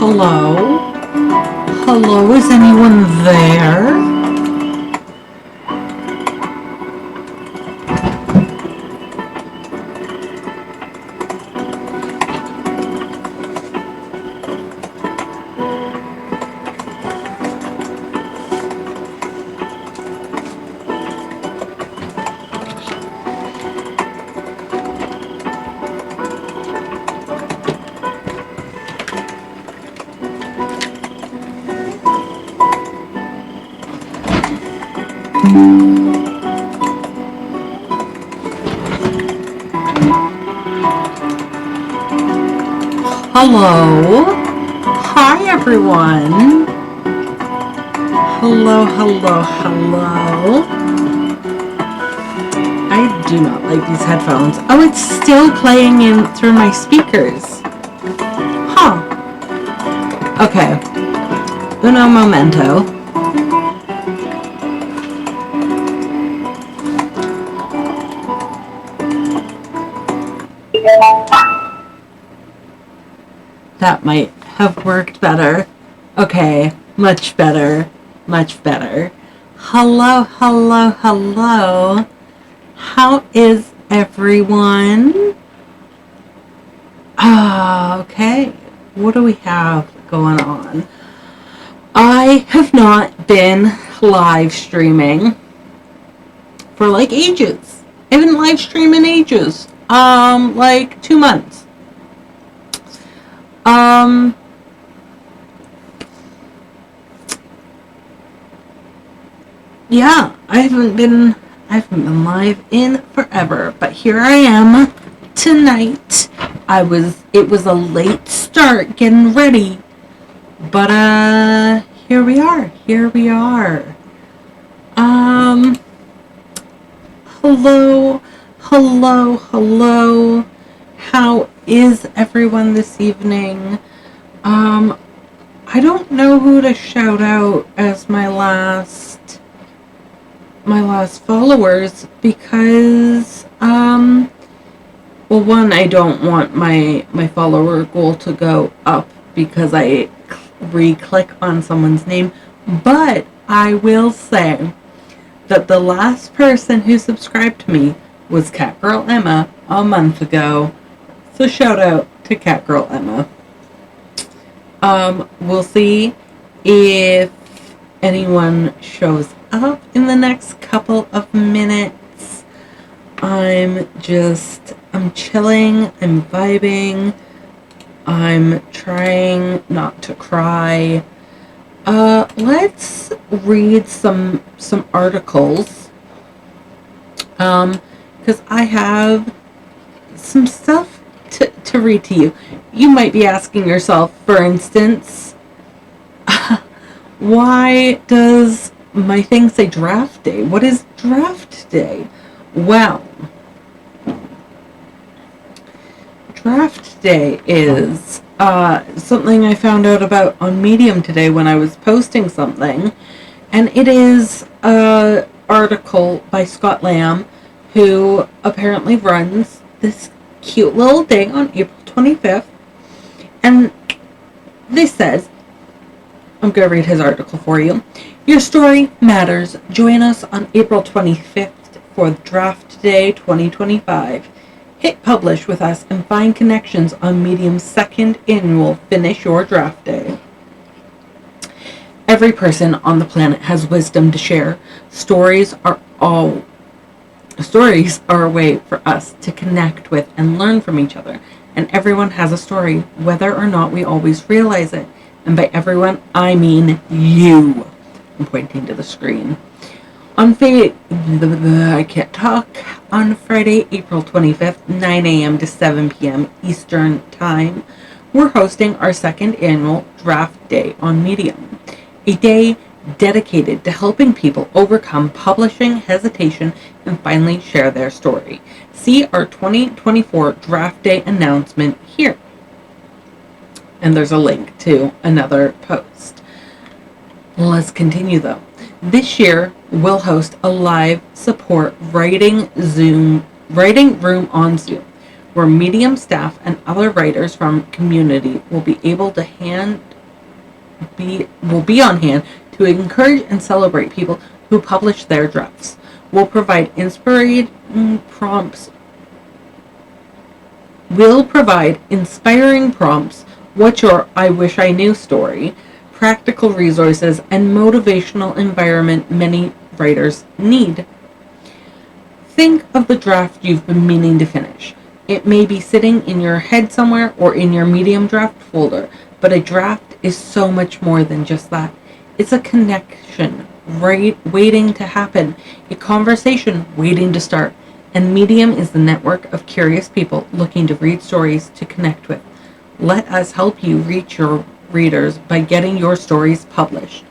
Hello? Hello, is anyone there? Hello? Hi, everyone. Hello, hello, hello. I do not like these headphones. Oh, it's still playing in through my speakers. Huh. Okay. Uno momento. That might have worked better. Okay, much better. Much better. Hello, hello, hello. How is everyone? Okay. What do we have going on? I have not been live streaming for like ages. I haven't live streamed in ages. Like 2 months. Yeah, I haven't been live in forever, but here I am tonight. It was a late start getting ready, but here we are. Hello, hello, hello. How is everyone this evening? I don't know who to shout out as my last followers because well, one, I don't want my follower goal to go up because I re-click on someone's name, but I will say that the last person who subscribed to me was Catgirl Emma a month ago. So shout out to Catgirl Emma. We'll see if anyone shows up in the next couple of minutes. I'm chilling, I'm vibing, I'm trying not to cry. Let's read some articles, because I have some stuff to read to you. You might be asking yourself, for instance, why does my thing say draft day? What is draft day? Well, draft day is something I found out about on Medium today when I was posting something, and it is an article by Scott Lamb, who apparently runs this cute little thing on April 25th, and this says, I'm going to read his article for you. Your story matters. Join us on April 25th for Draft Day 2025. Hit publish with us and find connections on Medium's second annual Finish Your Draft Day. Every person on the planet has wisdom to share. Stories are a way for us to connect with and learn from each other. And everyone has a story, whether or not we always realize it. And by everyone, I mean you. I'm pointing to the screen. On I can't talk. On Friday, April 25th, 9 a.m. to 7 p.m. Eastern Time, we're hosting our second annual Draft Day on Medium, a day dedicated to helping people overcome publishing hesitation and finally share their story. See our 2024 Draft Day announcement here. And there's a link to another post. Let's continue though. This year, we'll host a live support writing room on Zoom, where Medium staff and other writers from community will be on hand to encourage and celebrate people who publish their drafts. We'll provide inspiring prompts. What's your I wish I knew story, practical resources, and motivational environment many writers need. Think of the draft you've been meaning to finish. It may be sitting in your head somewhere or in your Medium draft folder, but a draft is so much more than just that. It's a connection waiting to happen, a conversation waiting to start, and Medium is the network of curious people looking to read stories to connect with. Let us help you reach your readers by getting your stories published.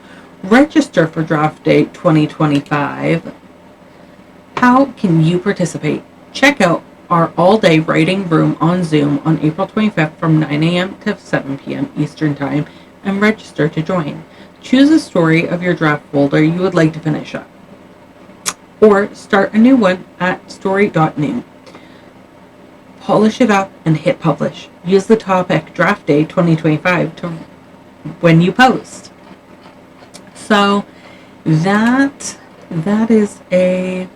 Register for Draft Day 2025. How can you participate? Check out our all-day writing room on Zoom on April 25th from 9 a.m. to 7 p.m. Eastern Time and register to join. Choose a story of your draft folder you would like to finish up, or start a new one at story.new. Polish it up and hit publish. Use the topic Draft Day 2025 to when you post. So that is a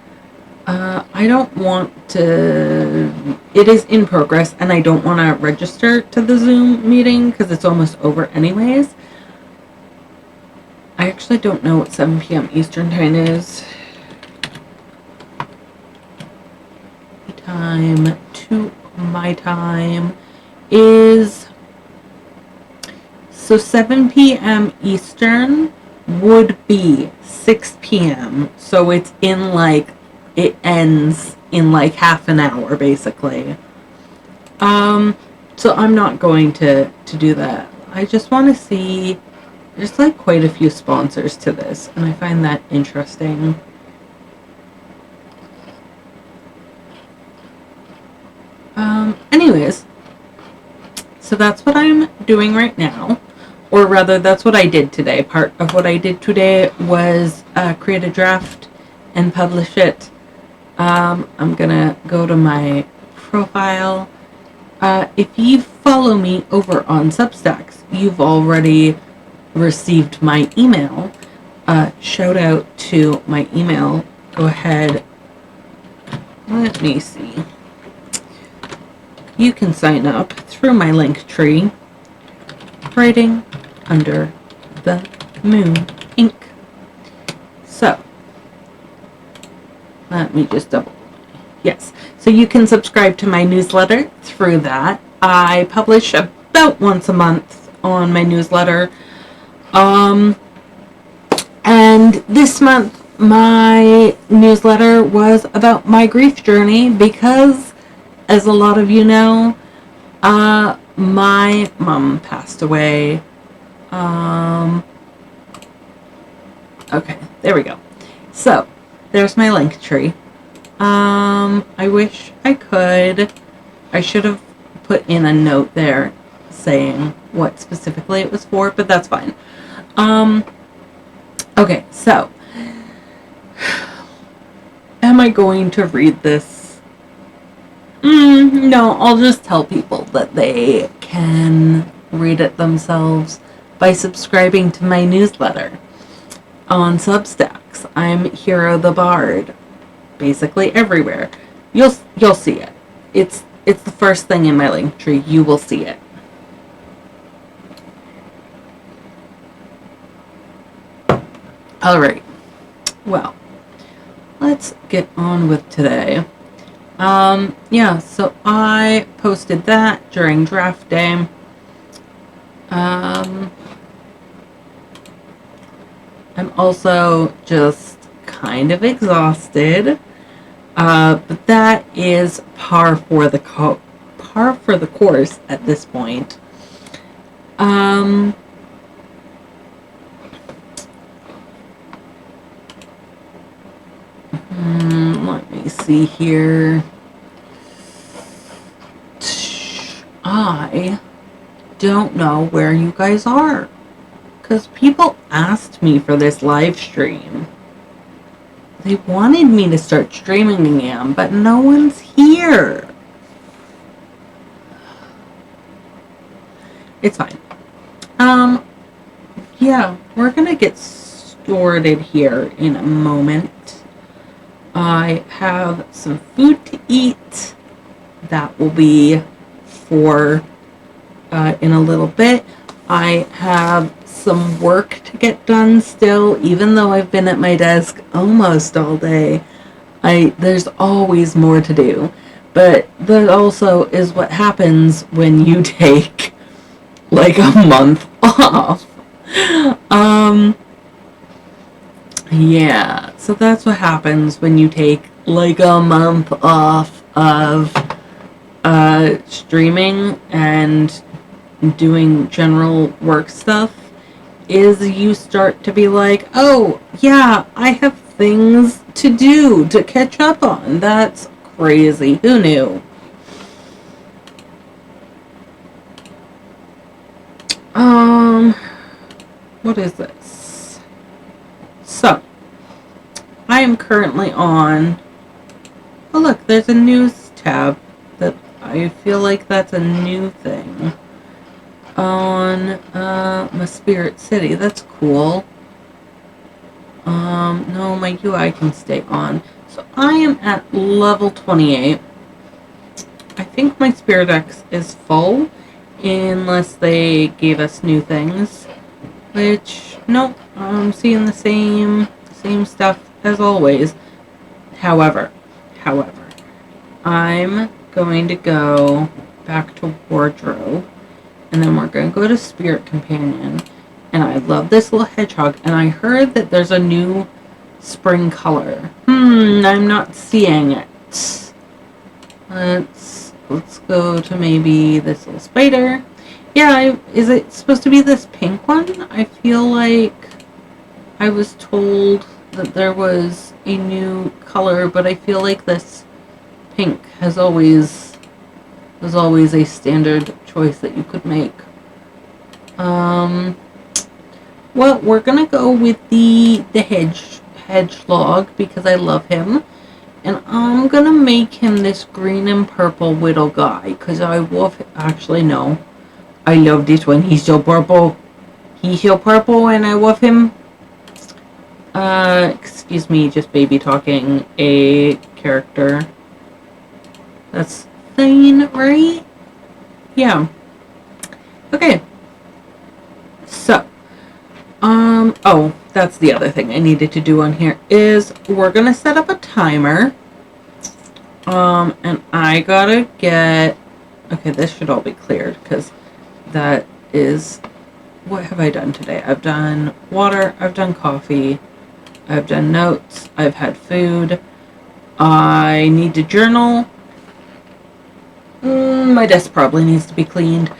I don't want to, it is in progress and I don't want to register to the Zoom meeting because it's almost over anyways. I actually don't know what 7 p.m. Eastern time is. Time to my time is, so 7 p.m. Eastern would be 6 p.m. So it's in like, it ends in like half an hour basically. So I'm not going to do that. I just want to see, there's like quite a few sponsors to this and I find that interesting. Anyways, so that's what I'm doing right now, or rather that's what I did today. Part of what I did today was create a draft and publish it. I'm gonna go to my profile. If you follow me over on Substacks, you've already received my email. Shout out to my email. Go ahead. Let me see. You can sign up through my link tree, Writing Under the Moon Inc. So, let me just double. Yes, so you can subscribe to my newsletter through that. I publish about once a month on my newsletter. And this month, my newsletter was about my grief journey because, as a lot of you know, my mom passed away. Okay, there we go. So, there's my link tree. I wish I could. I should have put in a note there saying what specifically it was for, but that's fine. Okay, so, am I going to read this? No, I'll just tell people that they can read it themselves by subscribing to my newsletter on Substacks. I'm Hero the Bard, basically everywhere. You'll see it. It's the first thing in my link tree. You will see it. All right. Well, let's get on with today. Yeah, so I posted that during draft day. I'm also just kind of exhausted, but that is par for the course at this point. Um, let me see here. I don't know where you guys are. Because people asked me for this live stream. They wanted me to start streaming again, but no one's here. It's fine. Yeah, we're gonna get started here in a moment. I have some food to eat. That will be for in a little bit. I have some work to get done still, even though I've been at my desk almost all day. There's always more to do. But that also is what happens when you take like a month off. Yeah, so that's what happens when you take like a month off of streaming and doing general work stuff, is you start to be like, oh yeah, I have things to do to catch up on. That's crazy. Who knew? What is this? So, I am currently on, oh look, there's a news tab that I feel like that's a new thing on my Spirit City. That's cool. No, my UI can stay on. So I am at level 28. I think my Spirit X is full, unless they gave us new things. Which, nope, I'm seeing the same stuff as always. However, I'm going to go back to Wardrobe, and then we're going to go to Spirit Companion. And I love this little hedgehog, and I heard that there's a new spring color. I'm not seeing it. Let's go to maybe this little spider. Yeah, is it supposed to be this pink one? I feel like I was told that there was a new color, but I feel like this pink was always a standard choice that you could make. Well, we're gonna go with the hedge log because I love him, and I'm gonna make him this green and purple widow guy because I love. Actually, no, I love this one. He's so purple. He's so purple, and I love him. Excuse me, just baby talking a character. That's fine, right? Yeah. Okay. So, oh, that's the other thing I needed to do on here is we're gonna set up a timer. And I gotta get, okay, this should all be cleared because that is, what have I done today? I've done water, I've done coffee, I've done notes, I've had food, I need to journal. My desk probably needs to be cleaned.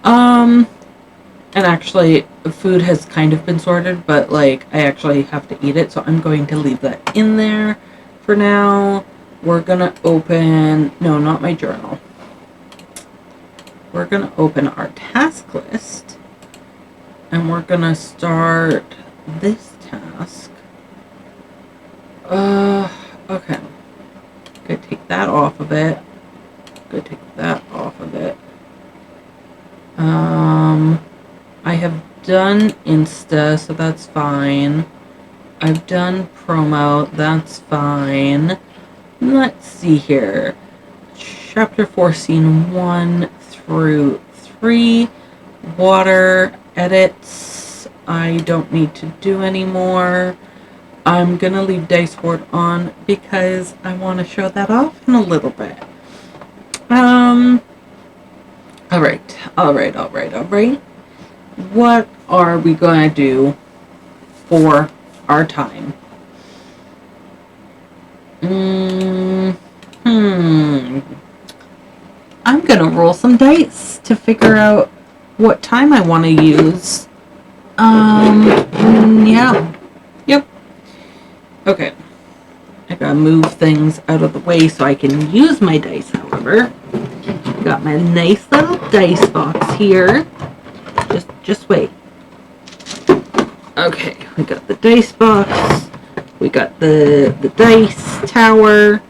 And actually, food has kind of been sorted, but like, I actually have to eat it, so I'm going to leave that in there for now. We're gonna open, no, not my journal. We're gonna open our task list, and we're gonna start this task. Okay. Gonna take that off of it. Gonna take that off of it. I have done Insta, so that's fine. I've done promo, that's fine. Let's see here. Chapter 4, Scene 1 through 3. Water edits. I don't need to do anymore. I'm gonna leave Dice Board on because I want to show that off in a little bit. Alright. What are we gonna do for our time? I'm gonna roll some dice to figure out what time I want to use. Yeah. Yep. Okay. I gotta move things out of the way so I can use my dice, however. Got my nice little dice box here. Just wait. Okay, we got the dice box. We got the dice tower.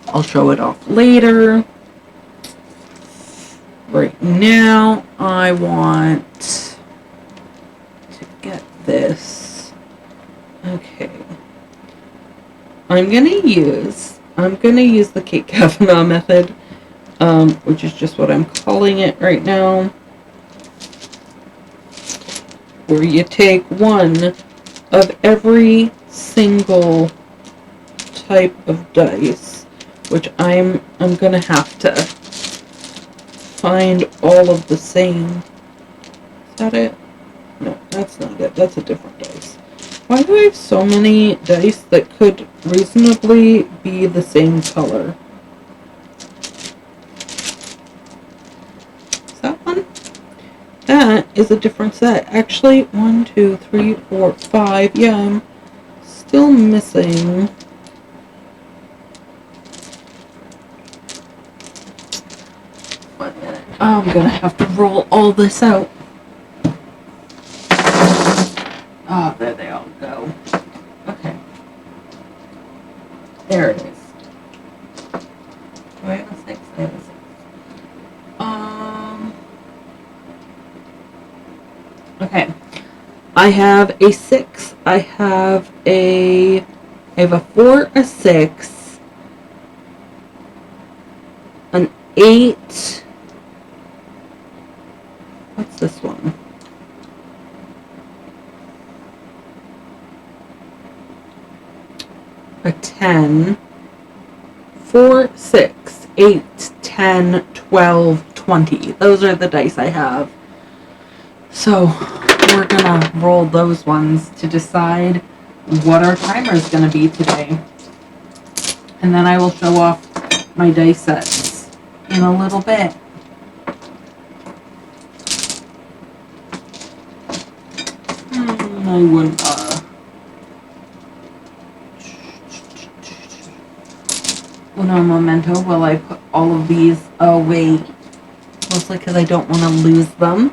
I'll show it off later. Right now, I want to get this. Okay. I'm gonna use the Kate Kavanaugh method, which is just what I'm calling it right now. Where you take one of every single type of dice, which I'm gonna have to find all of the same. Is that it? No, that's not it. That's a different dice. Why do I have so many dice that could reasonably be the same color? Is that one? That is a different set. Actually, 1, 2, 3, 4, 5. Yeah, I'm still missing. One minute. I'm gonna have to roll all this out. Oh, there they all go. Okay. There it is. Do I have a 6? I have a 6. Okay. I have a 6. I have a 4, a 6, an 8. What's this one? A 10, 4, 6, 8, 10, 12, 20. Those are the dice I have. So we're gonna roll those ones to decide what our timer is gonna be today. And then I will show off my dice sets in a little bit. I would uno momento while I put all of these away, mostly because I don't want to lose them.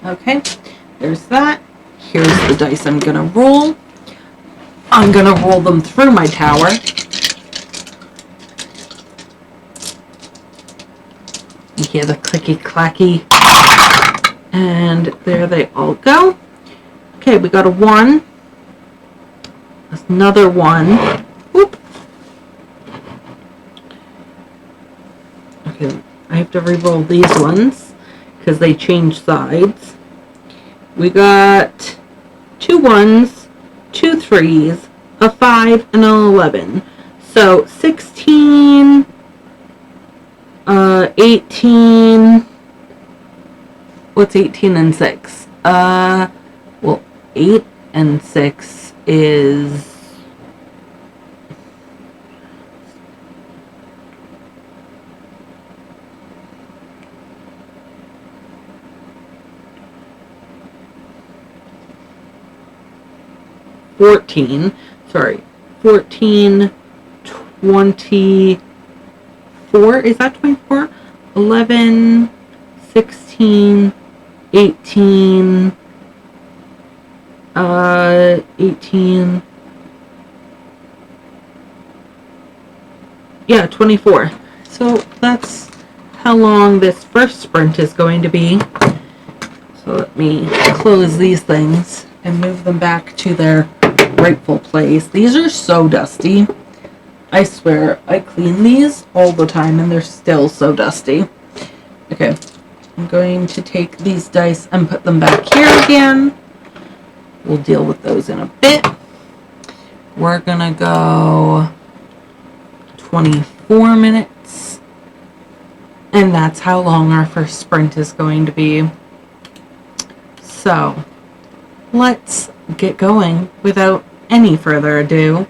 Okay, there's that. Here's the dice I'm gonna roll. I'm gonna roll them through my tower. You hear the clicky clacky, and there they all go. Okay, we got a 1. That's another 1. Whoop. Okay, I have to re-roll these ones because they change sides. We got 2 1s, 2 3s, a 5, and an 11. So 16, 18. What's 18 and 6? Well, 8 and 6 is 14. Sorry, 14, 24. Is that 24? 11, 16, 18, 18. Yeah, 24. So that's how long this first sprint is going to be. So let me close these things and move them back to their rightful place. These are so dusty. I swear, I clean these all the time and they're still so dusty. Okay, I'm going to take these dice and put them back here again. We'll deal with those in a bit. We're gonna go 24 minutes. And that's how long our first sprint is going to be. So, let's get going without any further ado.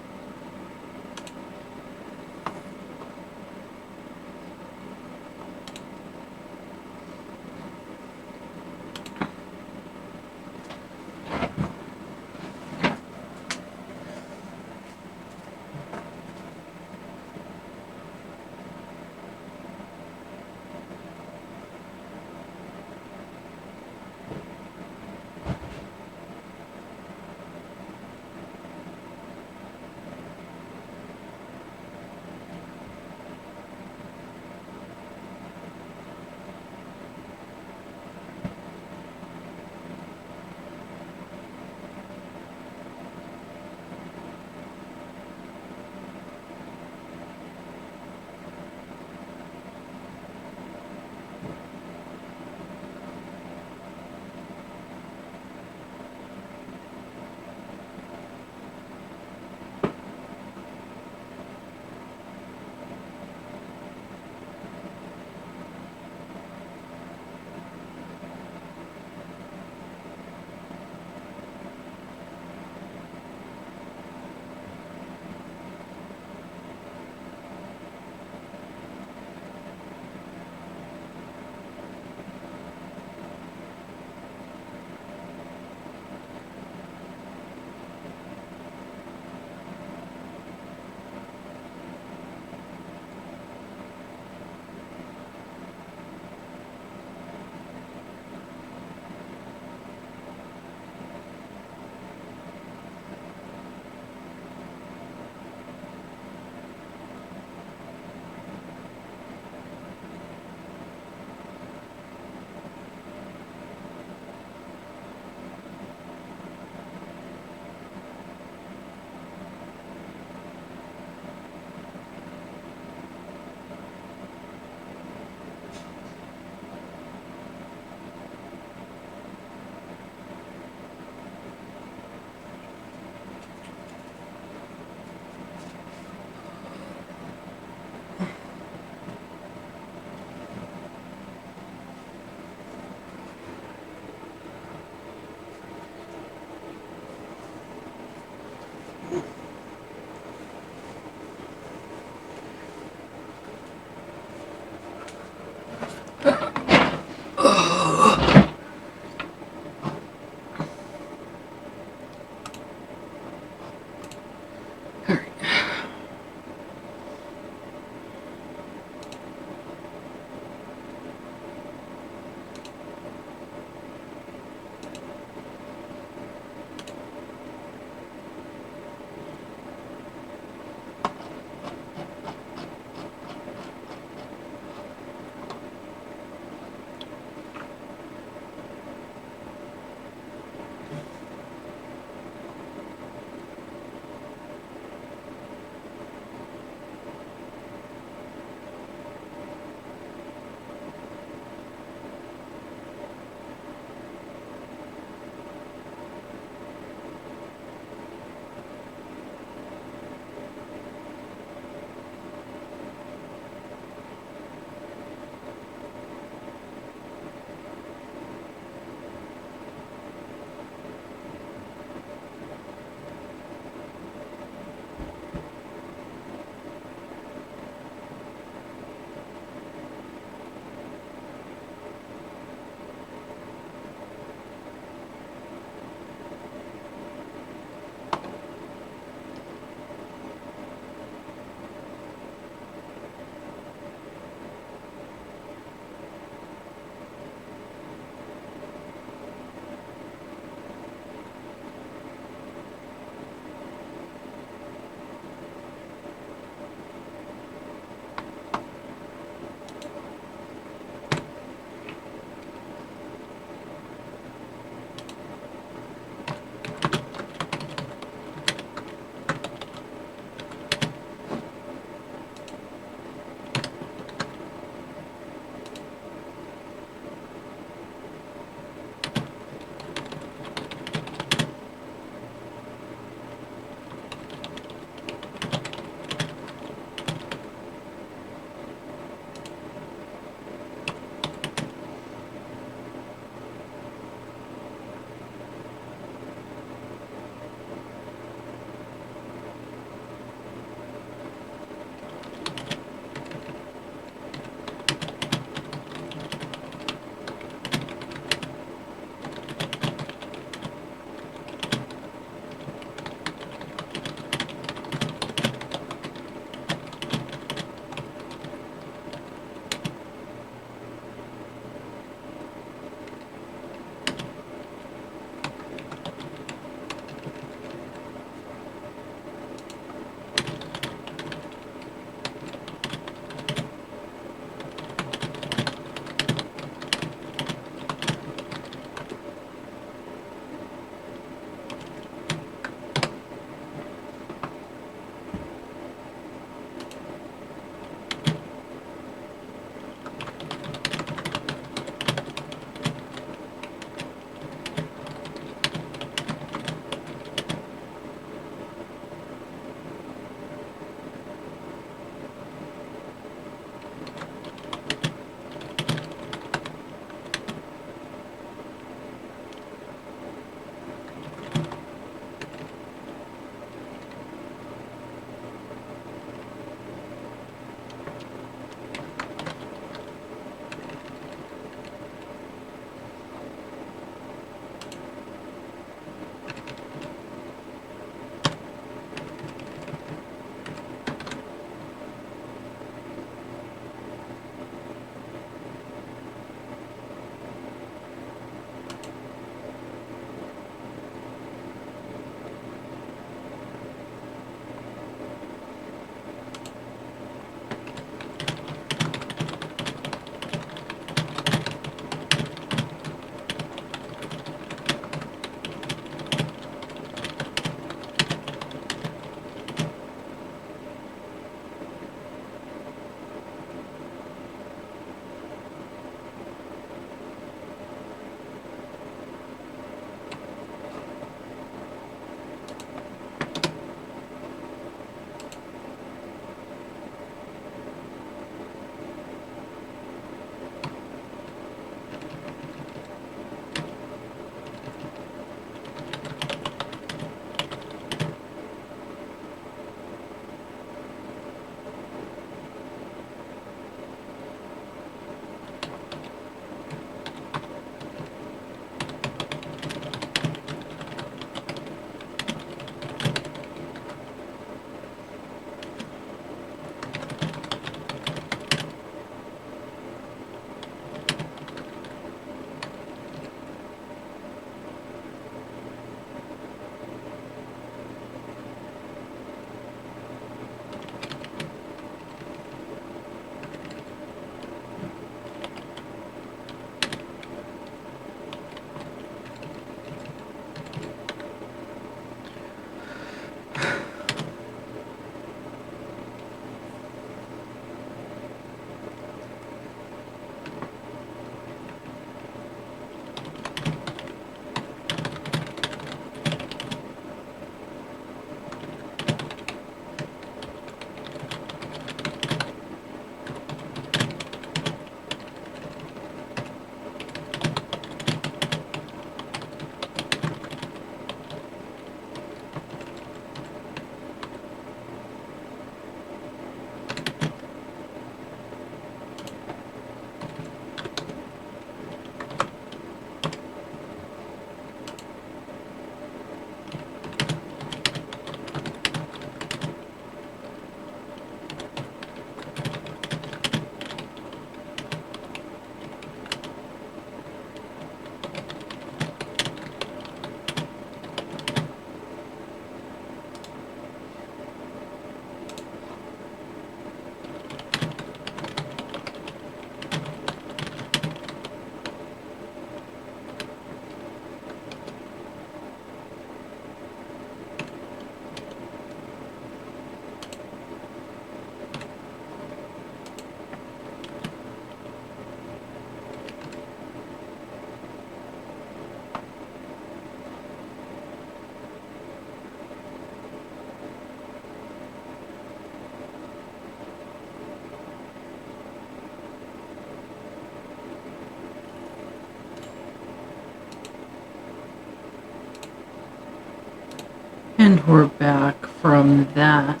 we're back from that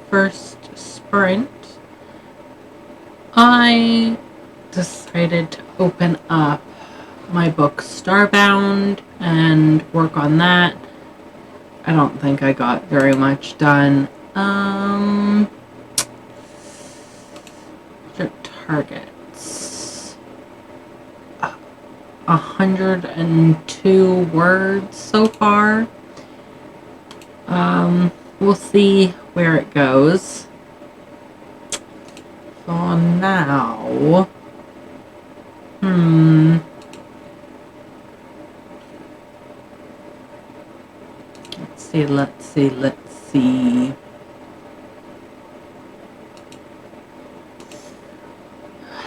first sprint. I decided to open up my book Starbound and work on that. I don't think I got very much done. Targets. 102 words so far. We'll see where it goes. For now, let's see.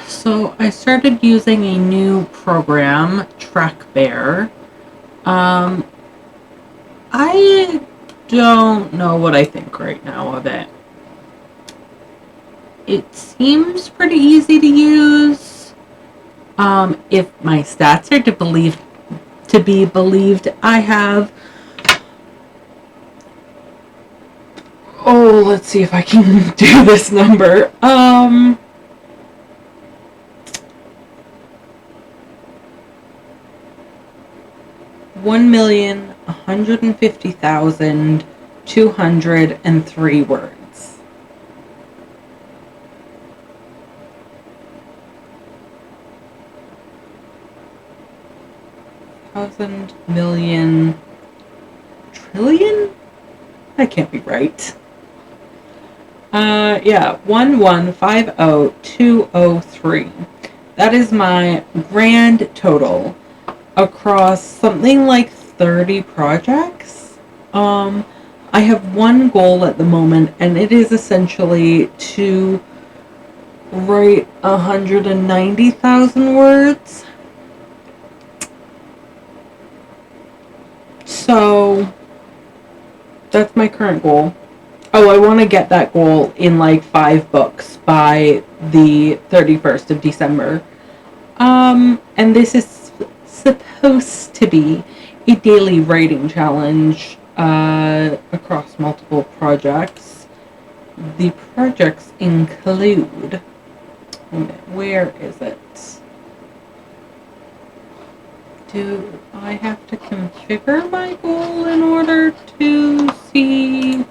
So I started using a new program, TrackBear. I don't know what I think right now of it. It seems pretty easy to use. If my stats are to be believed, I have. Oh, let's see if I can do this number. 1,150,203 words. Thousand, million, trillion? That can't be right. Yeah, 1,150,203. That is my grand total across something like 30 projects. I have one goal at the moment, and it is essentially to write 190,000 words. So that's my current goal. Oh, I want to get that goal in like 5 books by the 31st of December. And this is supposed to be a daily writing challenge across multiple projects. The projects include... Where is it? Do I have to configure my goal in order to see...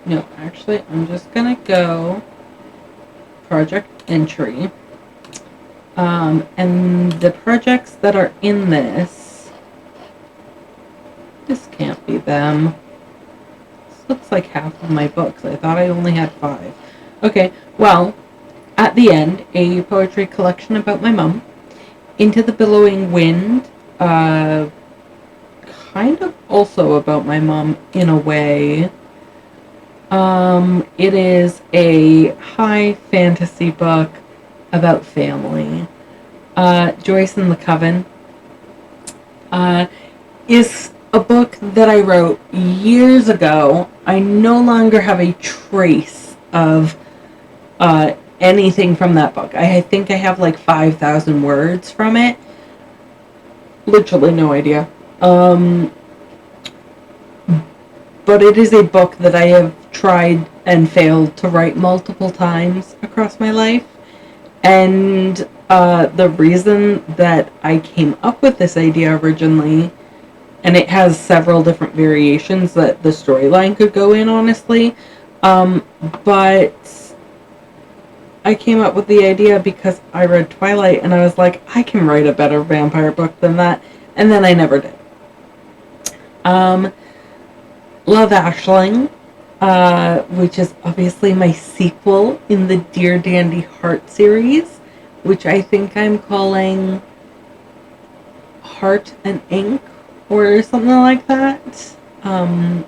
No, actually, I'm just gonna go project entry. And the projects that are in this can't be them. This looks like half of my books. I thought I only had 5. Okay, well, at the end, a poetry collection about my mom. Into the Billowing Wind, kind of also about my mom in a way. It is a high fantasy book about family. Joyce and the Coven is a book that I wrote years ago. I no longer have a trace of anything from that book. I think I have like 5,000 words from it. Literally no idea. But it is a book that I have tried and failed to write multiple times across my life. And the reason that I came up with this idea originally, and it has several different variations that the storyline could go in, honestly, but I came up with the idea because I read Twilight and I was like, I can write a better vampire book than that, and then I never did. Love Aisling, which is obviously my sequel in the Dear Dandy Heart series, which I think I'm calling Heart and Ink or something like that. Then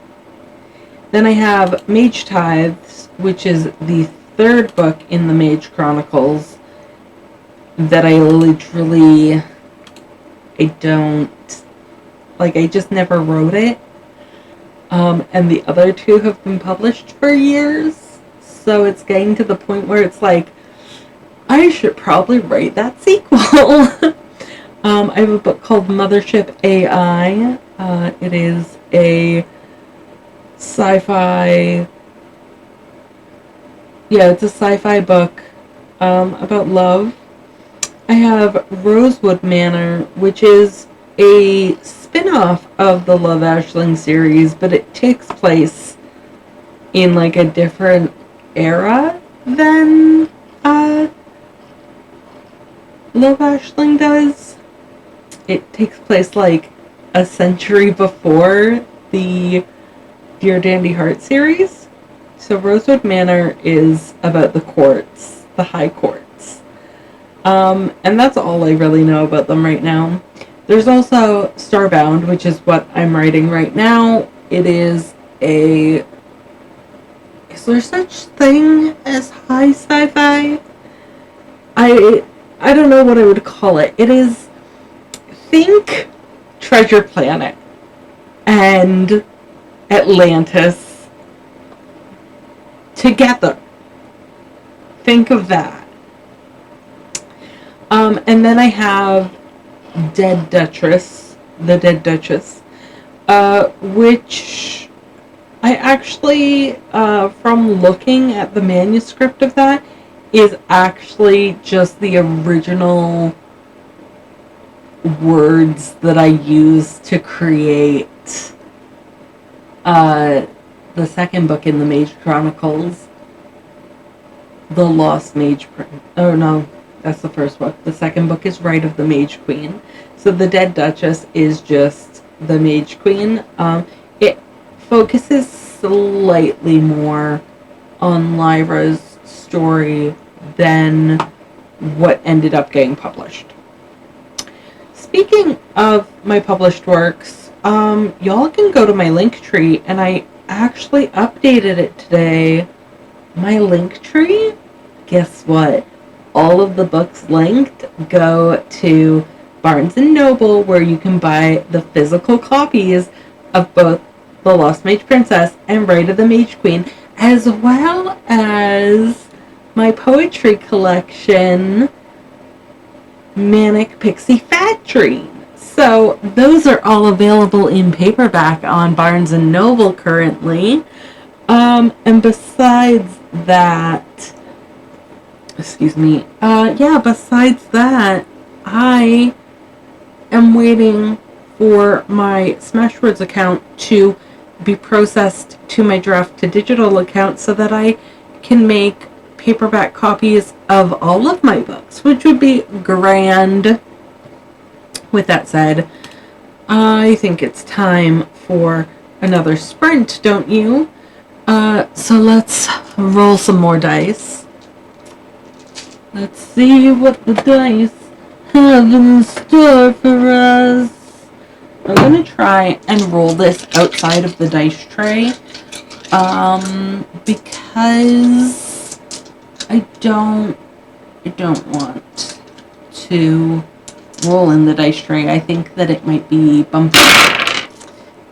I have Mage Tithes, which is the 3rd book in the Mage Chronicles that I literally, I just never wrote it. And the other 2 have been published for years, so it's getting to the point where it's like, I should probably write that sequel. I have a book called Mothership AI. It is a sci-fi. Yeah, it's a sci-fi book about love. I have Rosewood Manor, which is a spin-off of the Love Ashling series, but it takes place in like a different era than Love Ashling does. It takes place like a century before the Dear Dandy Heart series. So Rosewood Manor is about the courts, the high courts. And that's all I really know about them right now. There's also Starbound, which is what I'm writing right now. It is a... Is there such thing as high sci-fi? I don't know what I would call it. It is... Think Treasure Planet and Atlantis together. Think of that. And then I have Dead Duchess, The Dead Duchess, which I actually, from looking at the manuscript of that, is actually just the original words that I used to create the second book in the Mage Chronicles, The Lost Mage Prince. Oh no, that's the first book. The second book is Rite of the Mage Queen. So the Dead Duchess is just the Mage Queen. It focuses slightly more on Lyra's story than what ended up getting published. Speaking of my published works, y'all can go to my Linktree, and I actually updated it today. My Linktree, guess what? All of the books linked go to Barnes & Noble, where you can buy the physical copies of both The Lost Mage Princess and Rite of the Mage Queen, as well as my poetry collection, Manic Pixie Fat Dream. So those are all available in paperback on Barnes & Noble currently. And besides that, besides that, I am waiting for my Smashwords account to be processed to my Draft to Digital account so that I can make paperback copies of all of my books, which would be grand. With that said, I think it's time for another sprint, don't you? So let's roll some more dice. Let's see what the dice have in store for us. I'm going to try and roll this outside of the dice tray, because I don't want to roll in the dice tray. I think that it might be bumpy.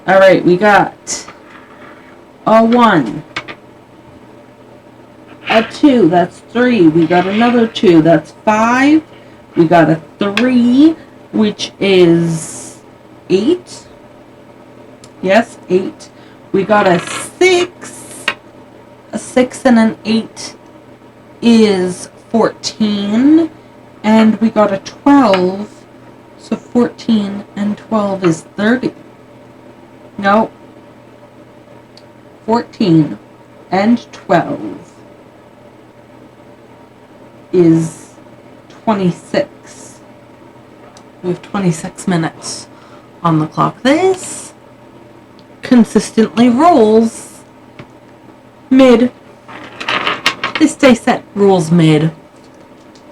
Alright, we got a 1, a 2, that's 3. We got another 2, that's 5. We got a 3, which is 8. Yes, 8. We got a 6. A 6 and an 8 is 14. And we got a 12. So 14 and 12 is 30. No. 14 and 12 is 26. We have 26 minutes on the clock. This consistently rolls mid. This dice set rolls mid.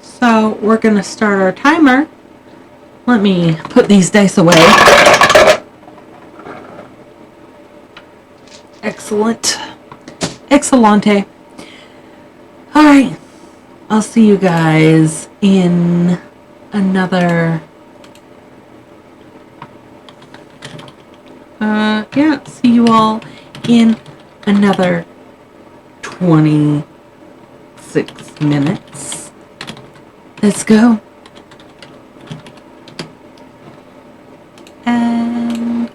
So we're going to start our timer. Let me put these dice away. Excellent. Excellente. Alright. I'll see you guys in another... see you all in another 26 minutes. Let's go. And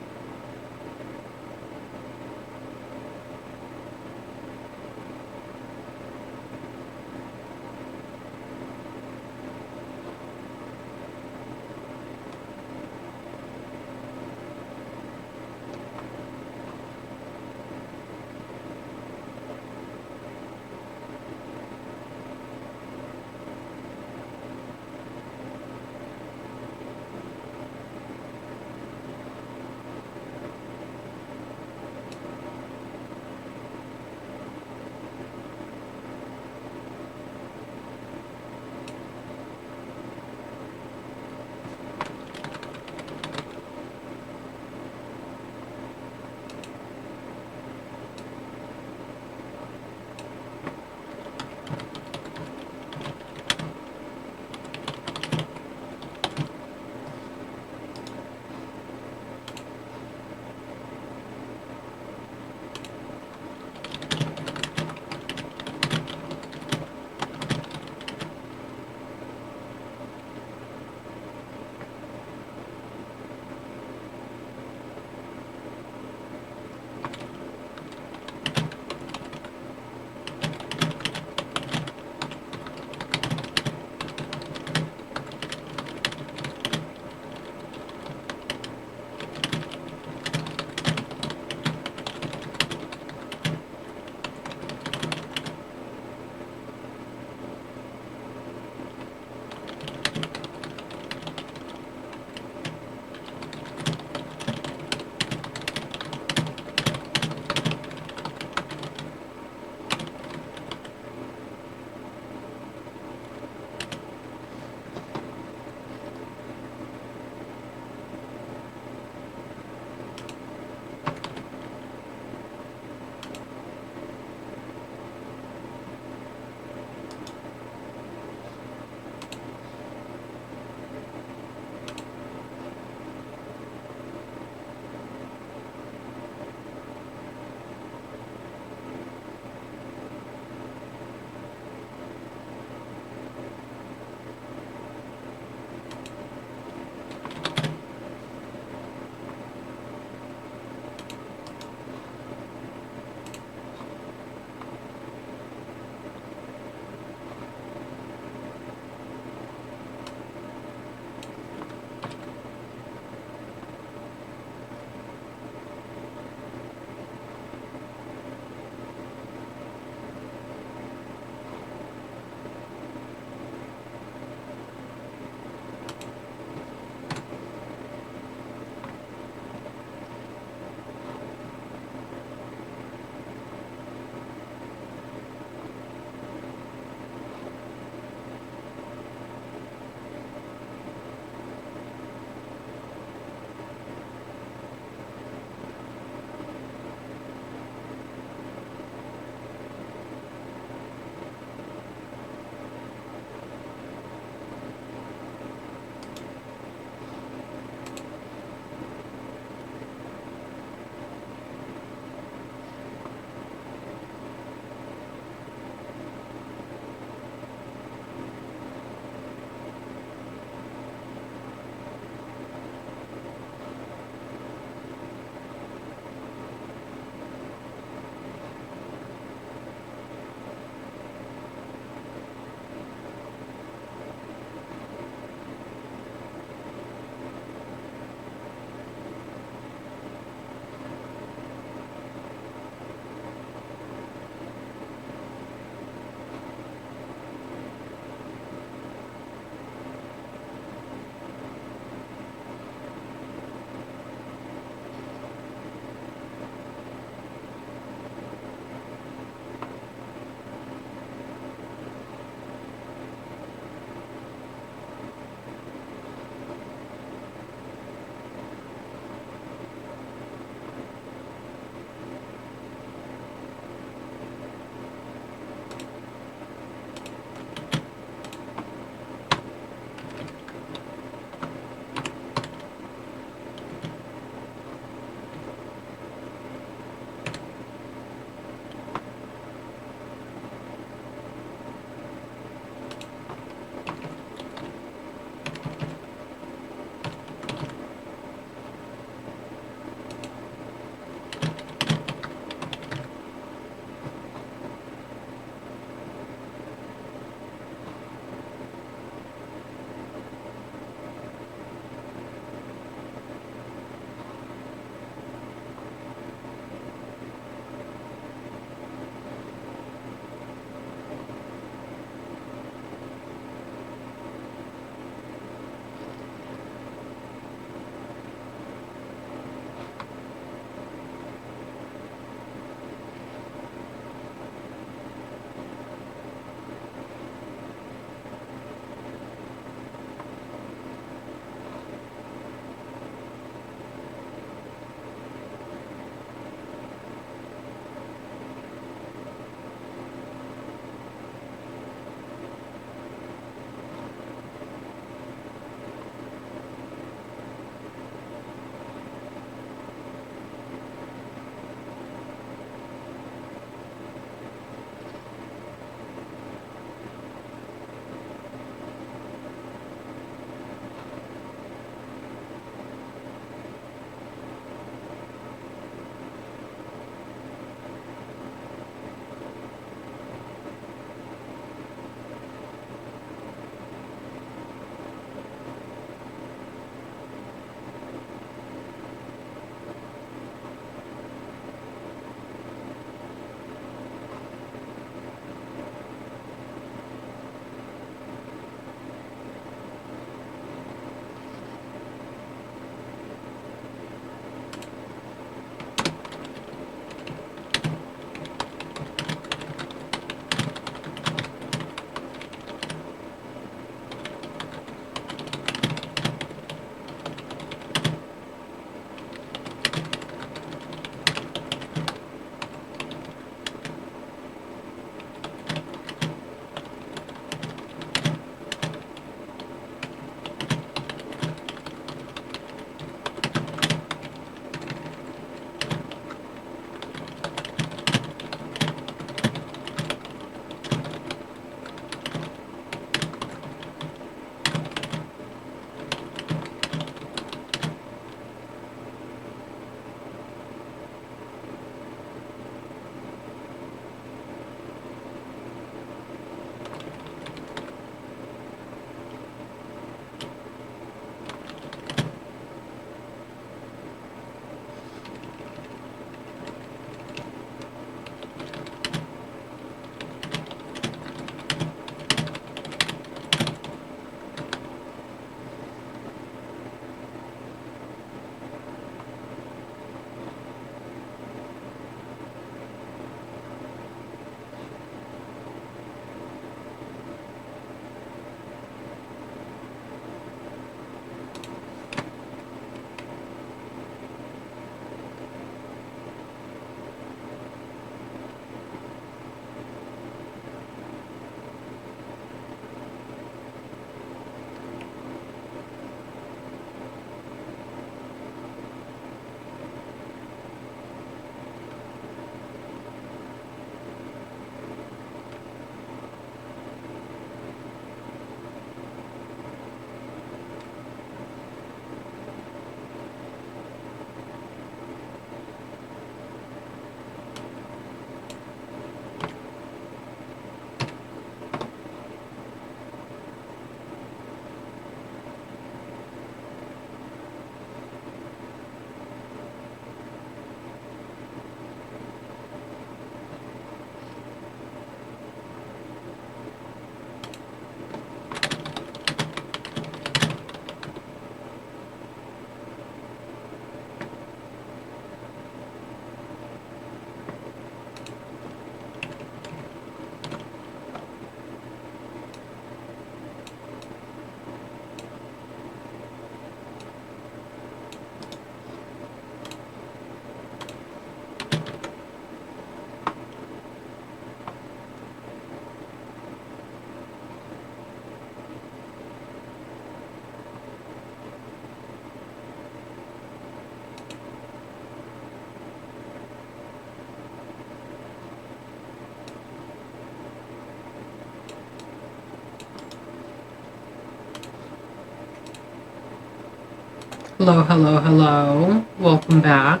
Hello, hello, hello. Welcome back.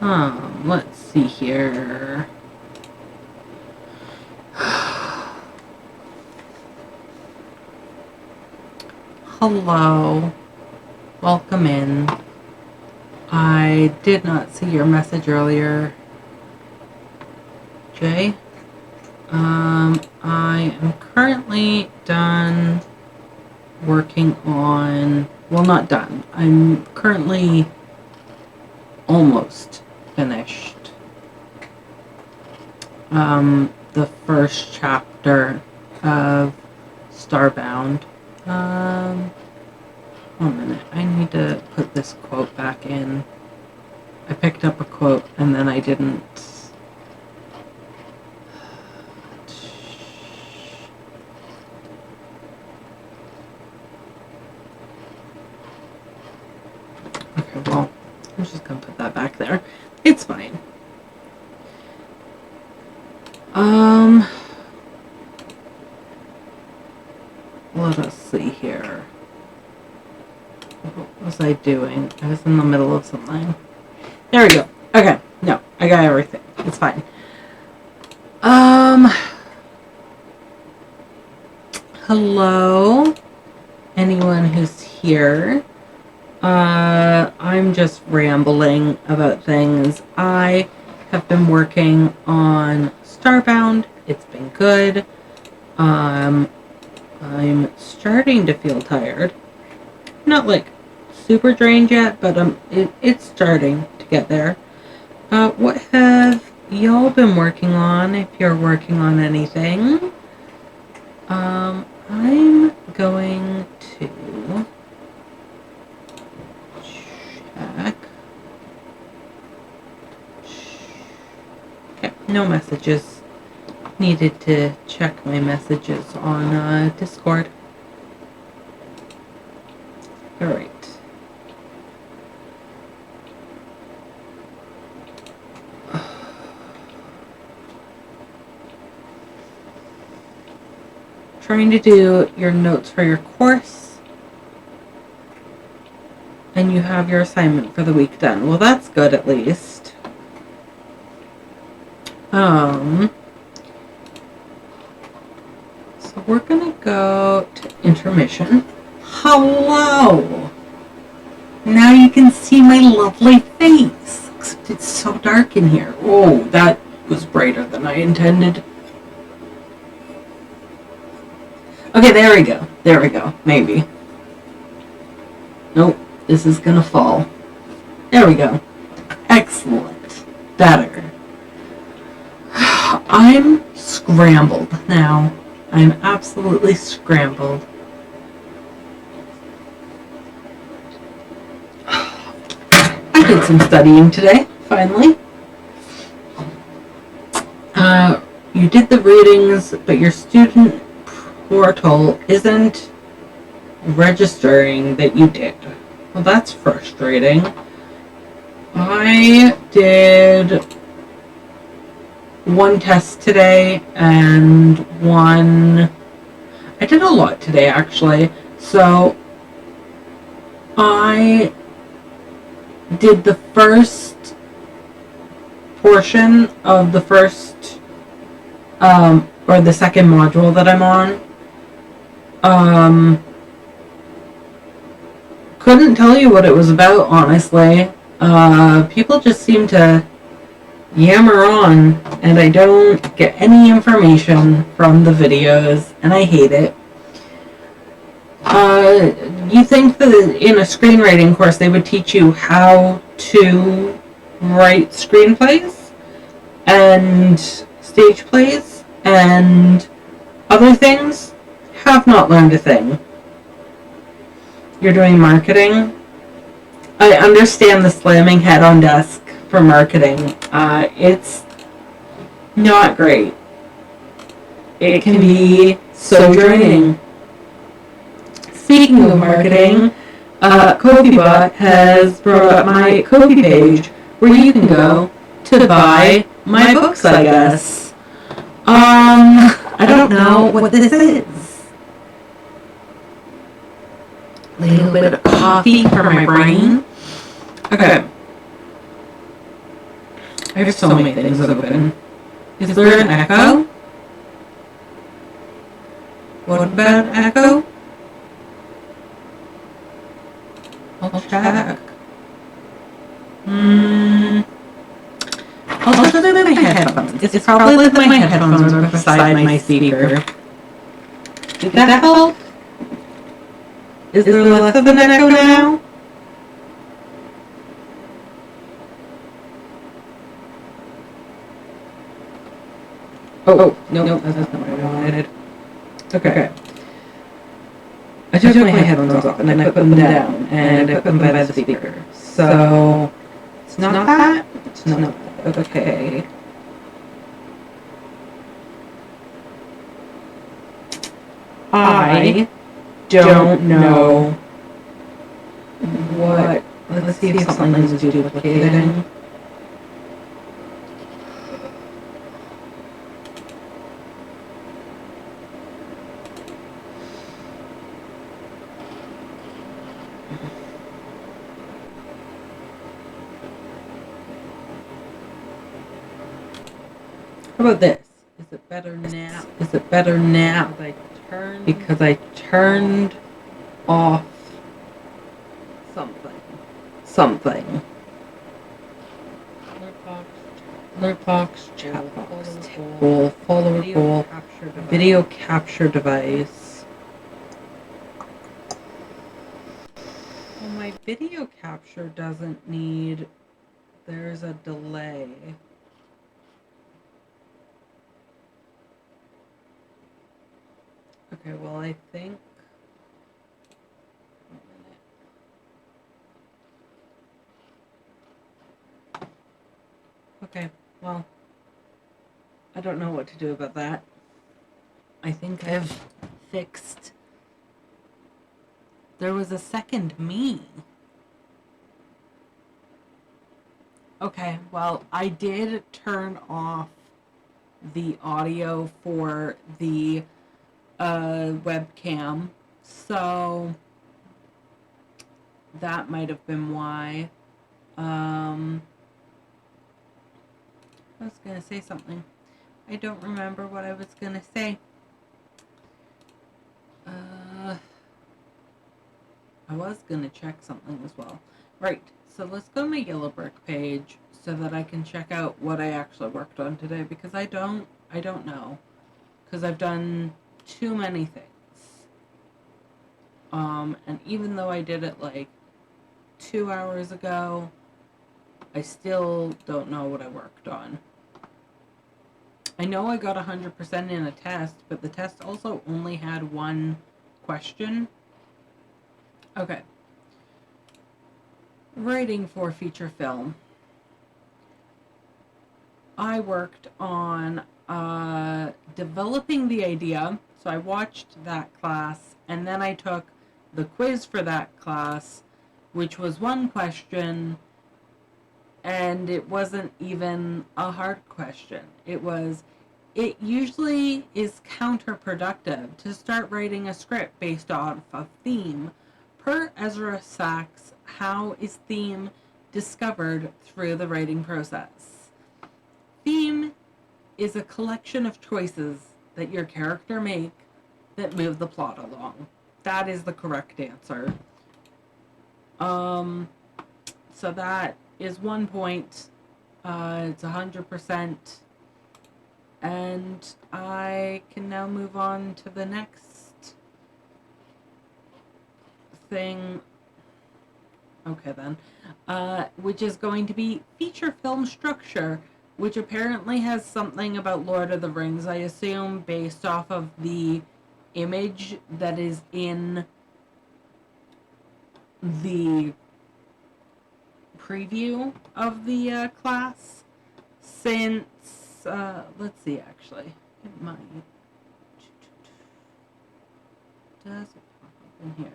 Let's see here. Hello. Welcome in. I did not see your message earlier, Jay. I am currently done working on, well, not done. I'm currently almost finished the first chapter of Starbound. One minute, I need to put this quote back in. I picked up a quote and then I didn't. Okay, well, I'm just gonna put that back there. It's fine. Let us see here. What was I doing? I was in the middle of something. There we go. Okay. No, I got everything. It's fine. Hello? Anyone who's here? I'm just rambling about things. I have been working on Starbound. It's been good. I'm starting to feel tired. Not like super drained yet, but it's starting to get there. What have y'all been working on, if you're working on anything? I'm going to check. Okay, no messages. Needed to check my messages on Discord. Alright. Trying to do your notes for your course. And you have your assignment for the week done. Well, that's good at least. So we're gonna go to intermission. Hello! Now you can see my lovely face. Except it's so dark in here. Oh, that was brighter than I intended. Okay, there we go. There we go. Maybe. Nope. This is gonna fall. There we go. Excellent. Better. I'm scrambled now. I'm absolutely scrambled. I did some studying today, finally. You did the readings, but your student portal isn't registering that you did. Well, that's frustrating. I did one test today and I did a lot today actually. So I did the first portion of the first or the second module that I'm on. Couldn't tell you what it was about, honestly. People just seem to yammer on, and I don't get any information from the videos, and I hate it. You think that in a screenwriting course they would teach you how to write screenplays and stage plays and other things? Have not learned a thing. You're doing marketing? I understand the slamming head on desk for marketing. It's not great. It can be so draining. Speaking of marketing, CoffeeBot has brought up my Ko-fi page where you can go to buy my books, I guess. I don't know what this is. little bit of coffee for my brain. Okay. I have so many things open. Is there an echo? What about echo? I'll check. I'll just move my headphones. It's probably that my headphones are beside my speaker. Did that help? Is there less of an echo now? Oh, no, that's not what I wanted. Okay. I took my headphones off and then I put them down and I put them by the speaker. So, it's not that? It's not that. Okay. I don't know what. Let's see if something is duplicating. How about this? Is it better now? Is it better now? Because I turned off something. Alert box, chat box, tool, follower tool, video capture device. Well, my video capture doesn't need. There's a delay. Okay, well, I think. Okay, well, I don't know what to do about that. I think I've fixed. There was a second me. Okay, well, I did turn off the audio for the webcam, so that might have been why. I was going to say something. I don't remember what I was going to say. I was going to check something as well. Right, so let's go to my Yellow Brick page so that I can check out what I actually worked on today, because I don't know. Because I've done too many things. And even though I did it like 2 hours ago, I still don't know what I worked on. I know I got 100% in a test, but the test also only had one question. Okay. Writing for feature film. I worked on developing the idea. So I watched that class, and then I took the quiz for that class, which was one question, and it wasn't even a hard question. It usually is counterproductive to start writing a script based off of theme. Per Ezra Sachs, how is theme discovered through the writing process? Theme is a collection of choices that your character make that move the plot along. That is the correct answer. So that is 1 point. It's 100%. And I can now move on to the next thing. Okay then. Which is going to be feature film structure, which apparently has something about Lord of the Rings, I assume, based off of the image that is in the preview of the class. Since, let's see, actually, it might. Does it pop up in here?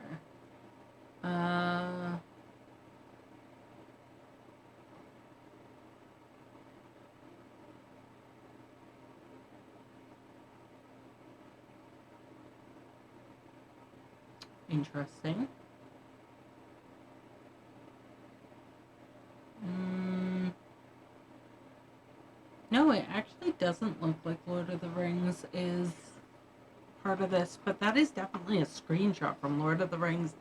Interesting. it doesn't look like Lord of the Rings is part of this, but that is definitely a screenshot from Lord of the Rings.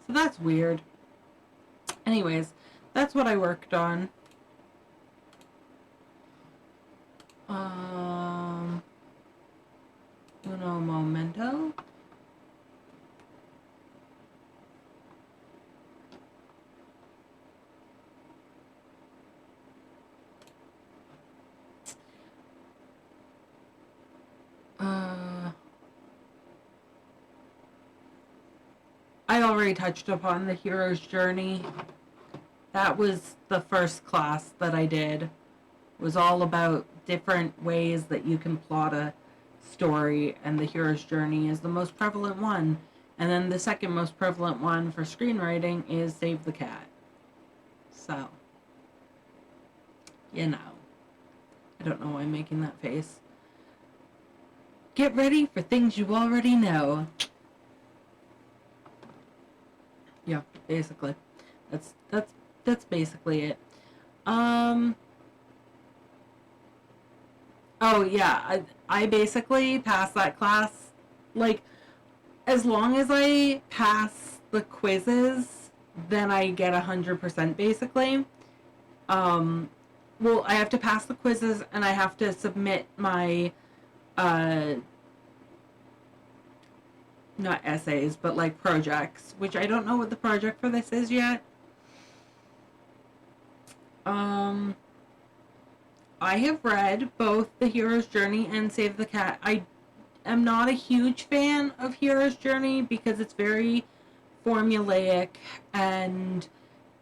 So that's weird. Anyways, that's what I worked on. Uno momento. I already touched upon the hero's journey. That was the first class that I did. It was all about different ways that you can plot a story, and the hero's journey is the most prevalent one. And then the second most prevalent one for screenwriting is Save the Cat. So, you know. I don't know why I'm making that face. Get ready for things you already know. Yeah, basically. That's basically it. Oh yeah, I basically passed that class. Like, as long as I pass the quizzes, then I get 100% basically. Well, I have to pass the quizzes and I have to submit my not essays, but like projects, which I don't know what the project for this is yet. I have read both The Hero's Journey and Save the Cat. I am not a huge fan of Hero's Journey because it's very formulaic and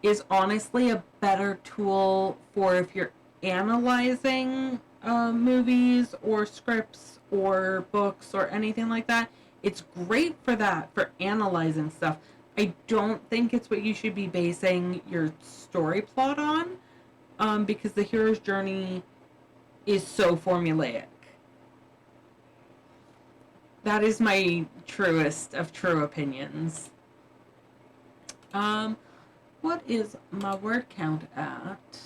is honestly a better tool for if you're analyzing movies or scripts or books or anything like that. It's great for that, for analyzing stuff. I don't think it's what you should be basing your story plot on, because the hero's journey is so formulaic. That is my truest of true opinions. What is my word count at?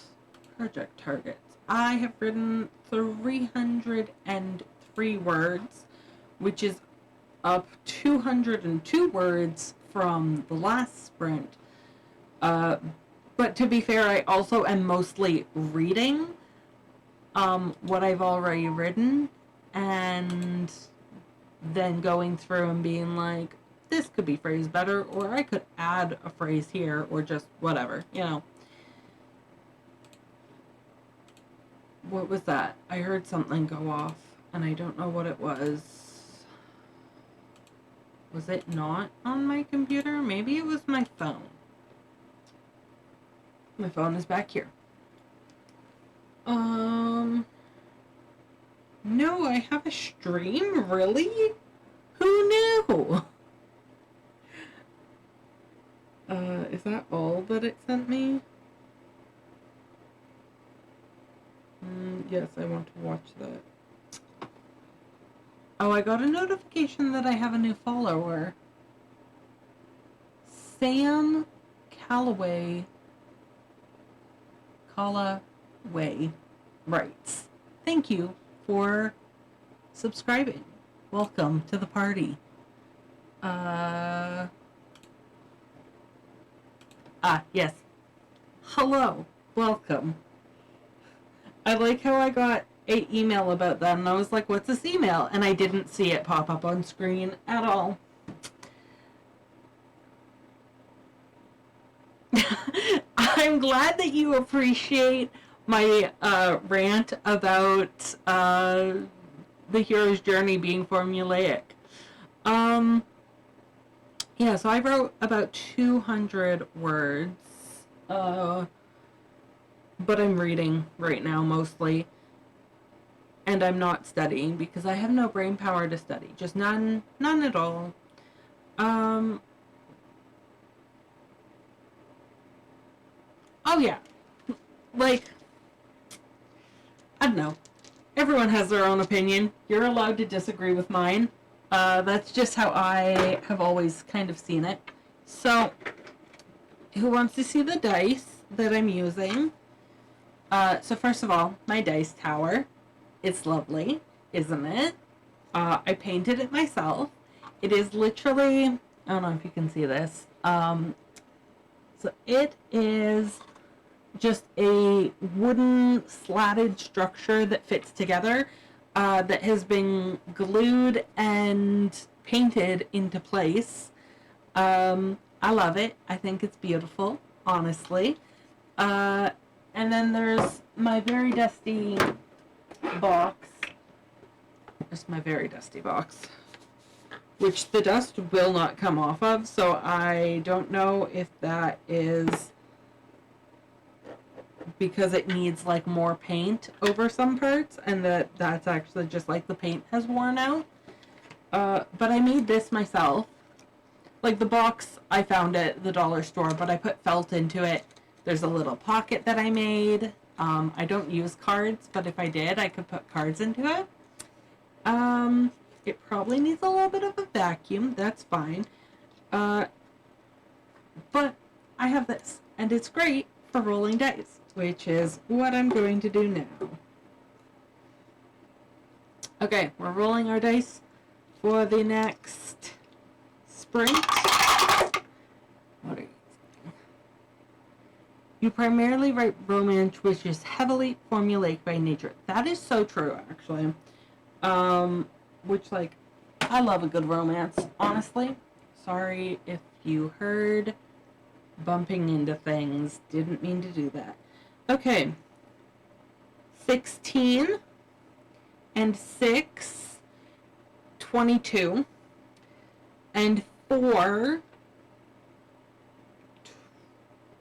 Project targets. I have written 303 words, which is up 202 words from the last sprint. But to be fair, I also am mostly reading what I've already written and then going through and being like, this could be phrased better, or I could add a phrase here, or just whatever, you know. What was that? I heard something go off, and I don't know what it was. Was it not on my computer? Maybe it was my phone. My phone is back here. No, I have a stream? Really? Who knew? Is that all that it sent me? Yes, I want to watch that. Oh, I got a notification that I have a new follower. Sam Callaway writes, thank you for subscribing. Welcome to the party. Yes. Hello. Welcome. I like how I got an email about that, and I was like, what's this email? And I didn't see it pop up on screen at all. I'm glad that you appreciate my rant about the hero's journey being formulaic. Yeah, so I wrote about 200 words, but I'm reading right now mostly, and I'm not studying because I have no brain power to study, just none at all. Oh yeah, like, I don't know. Everyone has their own opinion. You're allowed to disagree with mine. That's just how I have always kind of seen it. So, who wants to see the dice that I'm using? So first of all, my dice tower. It's lovely, isn't it? I painted it myself. It is literally, I don't know if you can see this. So it is just a wooden slatted structure that fits together, that has been glued and painted into place. I love it. I think it's beautiful, honestly. And then there's my very dusty box. Just my very dusty box, which the dust will not come off of, so I don't know if that is because it needs like more paint over some parts, and that's actually just like the paint has worn out. But I made this myself. Like the box I found at the dollar store, but I put felt into it. There's a little pocket that I made. I don't use cards, but if I did, I could put cards into it. It probably needs a little bit of a vacuum. That's fine. But I have this, and it's great for rolling dice, which is what I'm going to do now. Okay, we're rolling our dice for the next sprint. What are you saying? You primarily write romance, which is heavily formulaic by nature. That is so true, actually. Which, like, I love a good romance, honestly. Sorry if you heard bumping into things. Didn't mean to do that. Okay. 16 and 6, 22. And 4,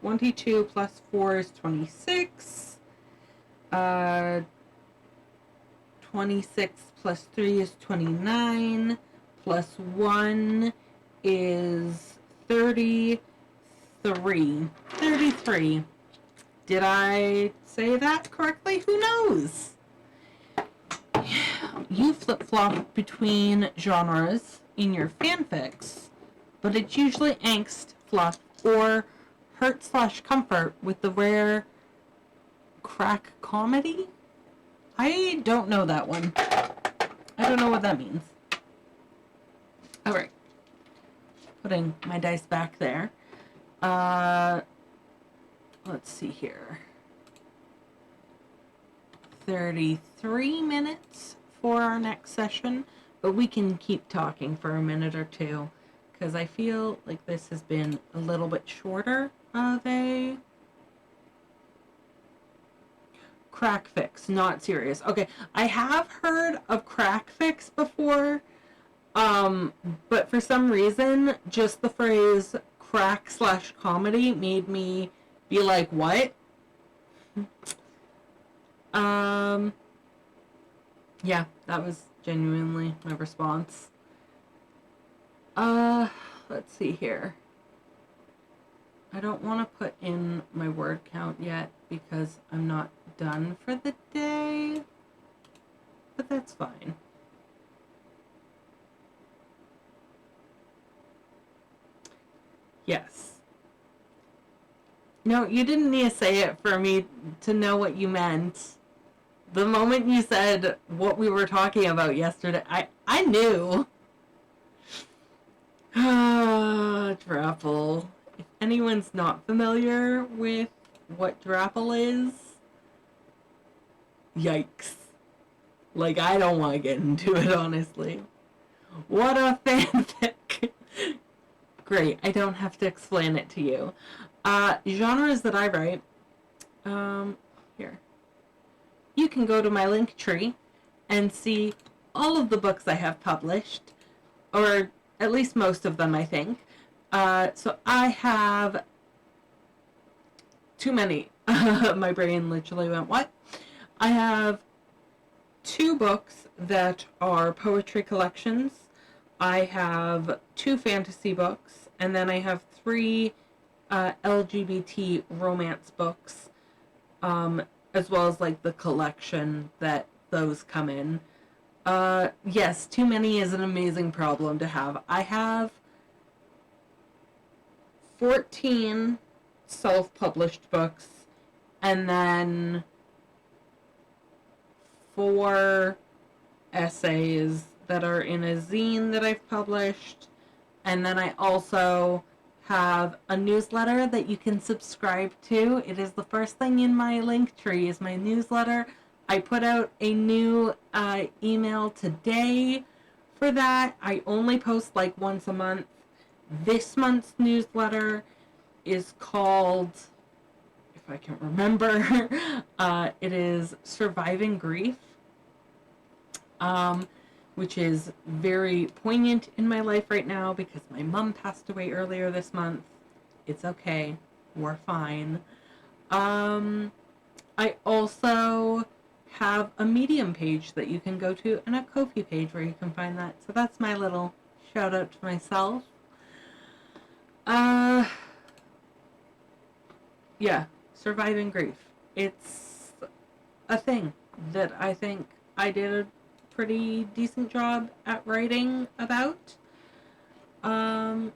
22 plus 4 is 26. 26 plus 3 is 29. Plus 1 is 33. 33. Did I say that correctly? Who knows? You flip-flop between genres in your fanfics, but it's usually angst, fluff, or hurt/comfort with the rare crack comedy? I don't know that one. I don't know what that means. Alright. Putting my dice back there. Let's see here. 33 minutes for our next session, but we can keep talking for a minute or two, because I feel like this has been a little bit shorter of a crack fix, not serious. Okay, I have heard of crack fix before, but for some reason, just the phrase crack/comedy made me be like, what? Yeah, that was genuinely my response. Let's see here. I don't want to put in my word count yet because I'm not done for the day, but that's fine. Yes. No, you didn't need to say it for me to know what you meant. The moment you said what we were talking about yesterday, I knew. Drapple. If anyone's not familiar with what Drapple is, yikes. Like, I don't want to get into it, honestly. What a fanfic. Great, I don't have to explain it to you. Genres that I write. Here. You can go to my link tree and see all of the books I have published, or at least most of them, I think. So I have too many. My brain literally went, what? I have 2 books that are poetry collections. I have 2 fantasy books, and then I have 3 LGBT romance books, as well as like the collection that those come in. Yes, too many is an amazing problem to have. I have 14 self-published books, and then 4 essays that are in a zine that I've published. And then I also have a newsletter that you can subscribe to. It is the first thing in my link tree is my newsletter. I put out a new email today for that. I only post like once a month. This month's newsletter is called, if I can remember, it is Surviving Grief, which is very poignant in my life right now because my mom passed away earlier this month. It's okay. We're fine. I also have a Medium page that you can go to and a Ko-fi page where you can find that. So that's my little shout out to myself. Uh, yeah, surviving grief. It's a thing that I think I did a pretty decent job at writing about. Um,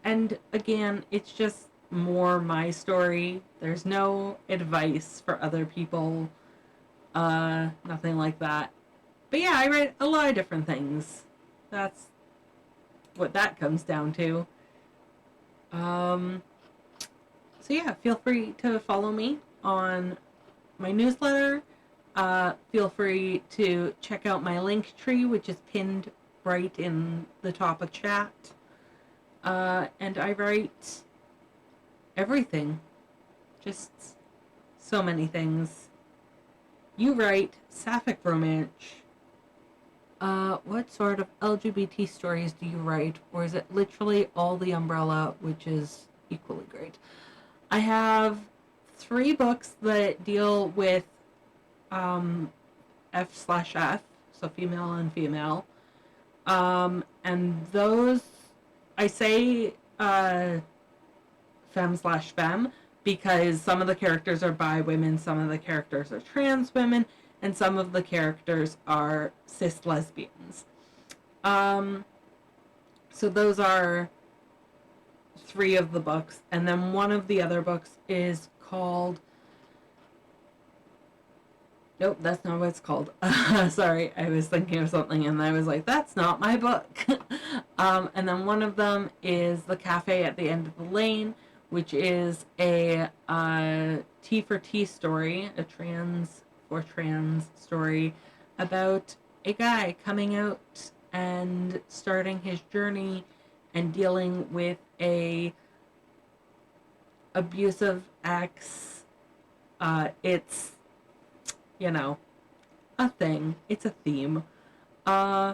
and again, it's just more my story. There's no advice for other people. Nothing like that. But yeah, I write a lot of different things. That's what that comes down to. Um, so yeah, feel free to follow me on my newsletter. Feel free to check out my link tree, which is pinned right in the top of chat. And I write everything. Just so many things. You write sapphic romance. What sort of LGBT stories do you write? Or is it literally all the umbrella, which is equally great? I have 3 books that deal with F/F, so female and female. And those, I say femme/femme because some of the characters are bi women, some of the characters are trans women, and some of the characters are cis lesbians. Um, so those are 3 of the books, and then one of the other books is called. Nope, that's not what it's called. Sorry, I was thinking of something and I was like, that's not my book. And then one of them is The Cafe at the End of the Lane, which is a T for T story, a trans for trans story about a guy coming out and starting his journey and dealing with a abusive ex. It's, you know, a thing. It's a theme. Uh,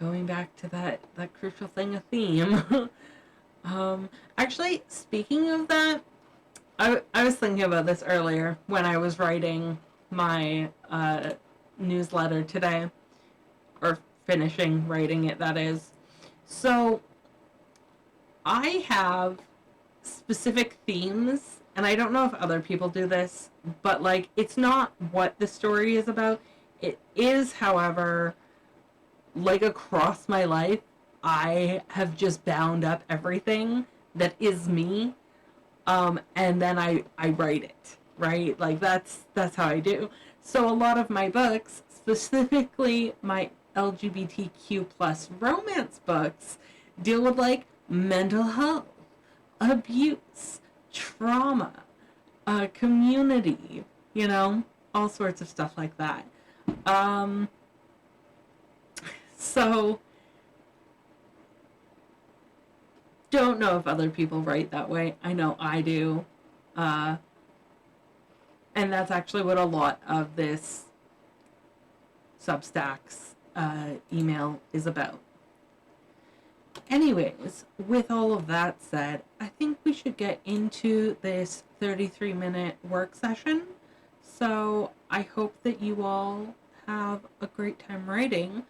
Going back to that crucial thing, a theme. Actually, speaking of that, I was thinking about this earlier when I was writing my newsletter today, or finishing writing it, that is. So, I have specific themes, and I don't know if other people do this, but like, it's not what the story is about. It is, however, like across my life, I have just bound up everything that is me, and then I write it, right? Like that's how I do. So a lot of my books, specifically my LGBTQ plus romance books, deal with like mental health, abuse, trauma, community, all sorts of stuff like that. Um, so don't know if other people write that way. I know I do. Uh, and that's actually what a lot of this Substacks email is about. Anyways, with all of that said, I think we should get into this 33-minute work session. So I hope that you all have a great time writing.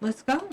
Let's go.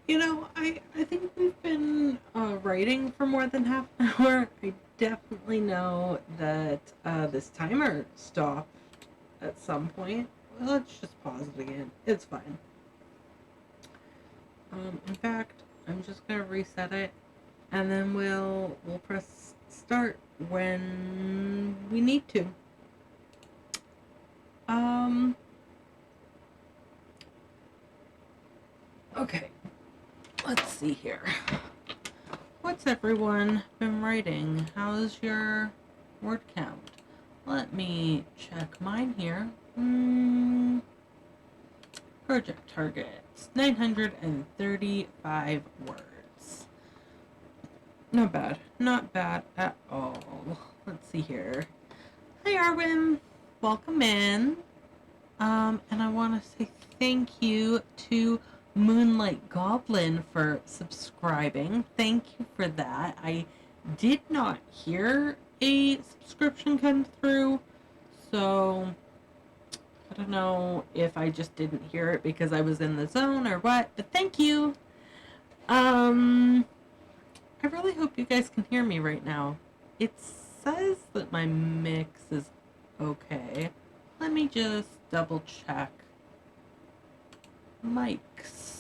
You know, I think we've been writing for more than half an hour. I definitely know that this timer stopped at some point. Well, let's just pause it again. It's fine. In fact, I'm just gonna reset it, and then we'll press start when we need to. Okay. Let's see here. What's everyone been writing? How's your word count? Let me check mine here. Project targets 935 words. Not bad. Not bad at all. Let's see here. Hi, Arwin. Welcome in. And I want to say thank you to Moonlight Goblin for subscribing. Thank you for that. I did not hear a subscription come through, so I don't know if I just didn't hear it because I was in the zone or what, but thank you. I really hope you guys can hear me right now. It says that my mix is okay. Let me just double check. Mics.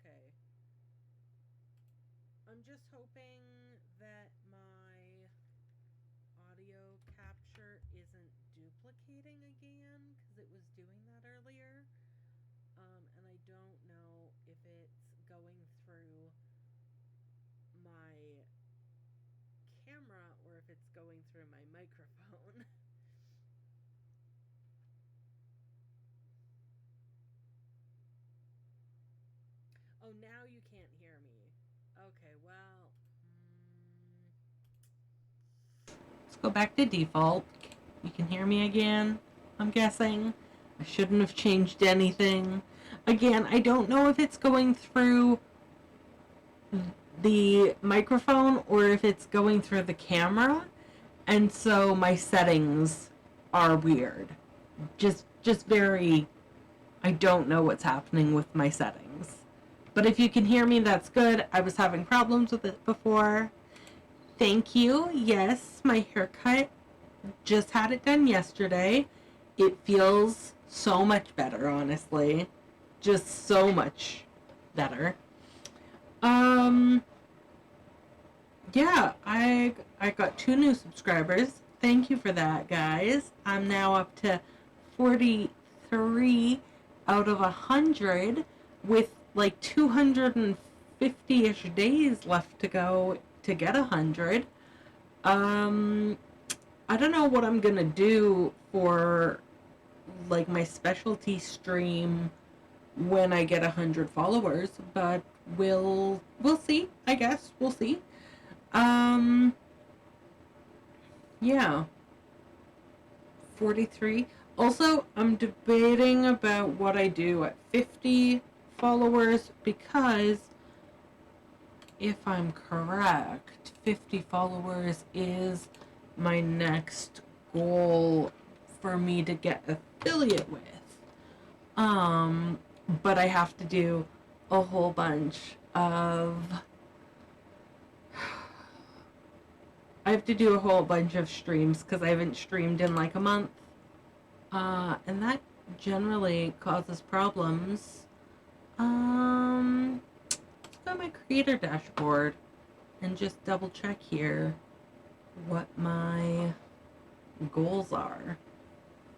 Okay. I'm just hoping that my audio capture isn't duplicating again because it was doing that earlier. And I don't know if it's going through my camera or if it's going through my microphone. Oh, now you can't hear me. Okay, well, let's go back to default. You can hear me again, I'm guessing. I shouldn't have changed anything. Again, I don't know if it's going through the microphone or if it's going through the camera, and so my settings are weird. Just very, I don't know what's happening with my settings. But if you can hear me, that's good. I was having problems with it before. Thank you. Yes, my haircut, just had it done yesterday. It feels so much better, honestly. Just so much better. Um, yeah, I got 2 new subscribers. Thank you for that, guys. I'm now up to 43 out of 100 with like 250-ish days left to go to get 100. I don't know what I'm gonna do for like my specialty stream when I get 100 followers, but we'll see. I guess we'll see. Um, yeah, 43. Also, I'm debating about what I do at 50 followers because if I'm correct, 50 followers is my next goal for me to get affiliate with. But I have to do a whole bunch of streams because I haven't streamed in like a month. And that generally causes problems. Let's go to my creator dashboard and just double check here what my goals are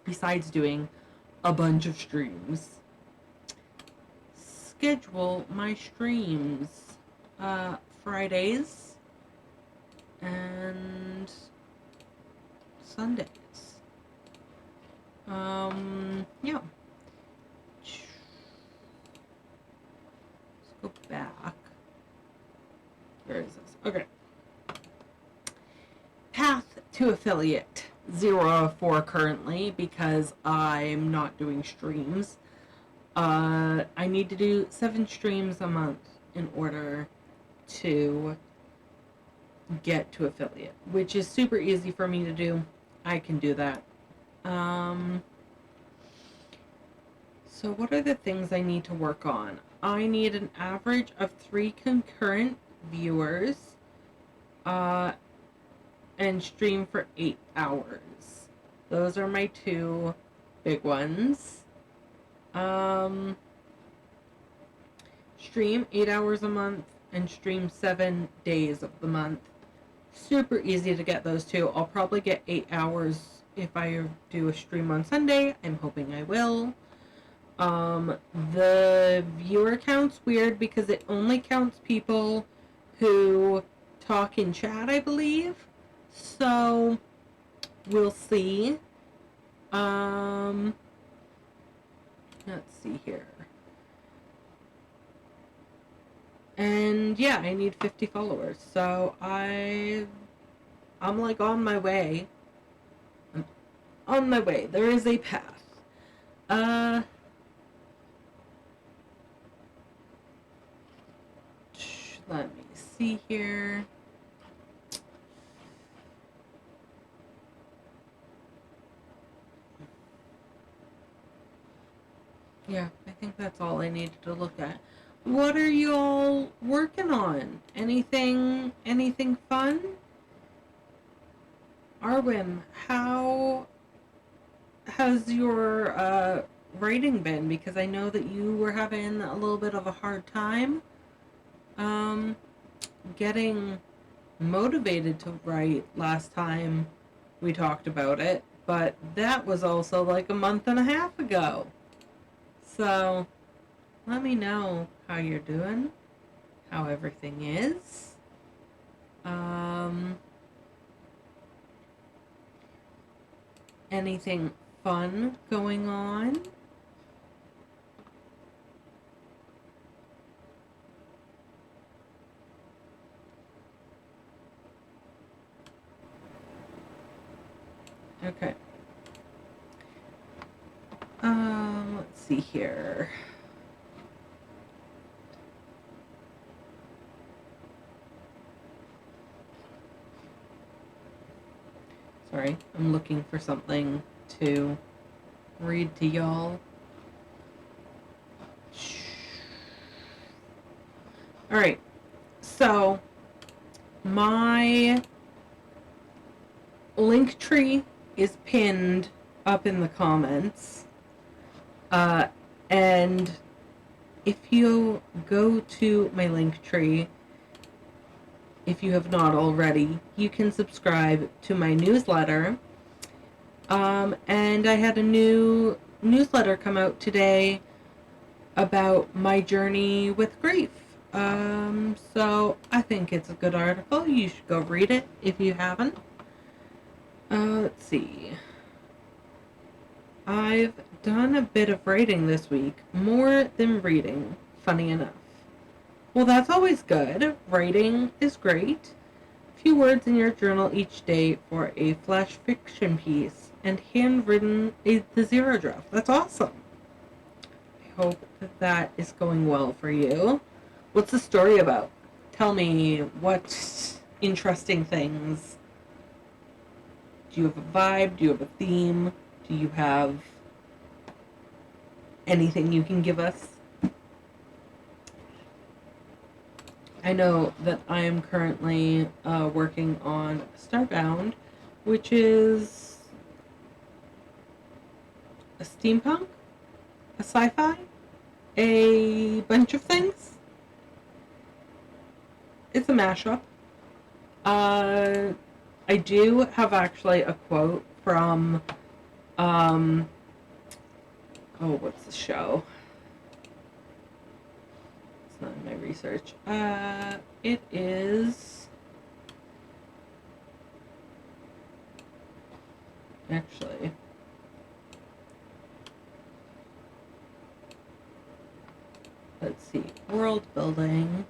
besides doing a bunch of streams. Schedule my streams. Fridays and Sundays. Yeah. Let's go back. Where is this? Okay. Path to affiliate 0 of 4 currently because I'm not doing streams. I need to do 7 streams a month in order to get to affiliate, which is super easy for me to do. I can do that. So what are the things I need to work on? I need an average of 3 concurrent viewers and stream for 8 hours. Those are my 2 big ones. Stream 8 hours a month and stream 7 days of the month. Super easy to get those 2. I'll probably get 8 hours if I do a stream on Sunday. I'm hoping I will. The viewer count's weird because it only counts people who talk in chat, I believe. So we'll see. Let's see here. And yeah, I need 50 followers. So I'm like on my way. I'm on my way. There is a path. Let me see here. Yeah, I think that's all I needed to look at. What are you all working on? Anything fun? Arwen, how has your writing been? Because I know that you were having a little bit of a hard time getting motivated to write last time we talked about it, but that was also like a month and a half ago. So let me know how you're doing, how everything is. Anything fun going on? Okay. Let's see here. Sorry, I'm looking for something to read to y'all. Alright, so my link tree is pinned up in the comments. And if you go to my link tree, if you have not already, you can subscribe to my newsletter. And I had a new newsletter come out today about my journey with grief. So I think it's a good article. You should go read it if you haven't. Let's see. I've done a bit of writing this week, more than reading, funny enough. Well, that's always good. Writing is great. A few words in your journal each day for a flash fiction piece, and handwritten the zero draft. That's awesome. I hope that is going well for you. What's the story about? Tell me what interesting things. Do you have a vibe? Do you have a theme? Do you have anything you can give us? I know that I am currently working on Starbound, which is a steampunk, a sci-fi, a bunch of things. It's a mashup. I do have actually a quote from, what's the show? It's not in my research. It is... actually. Let's see. World building.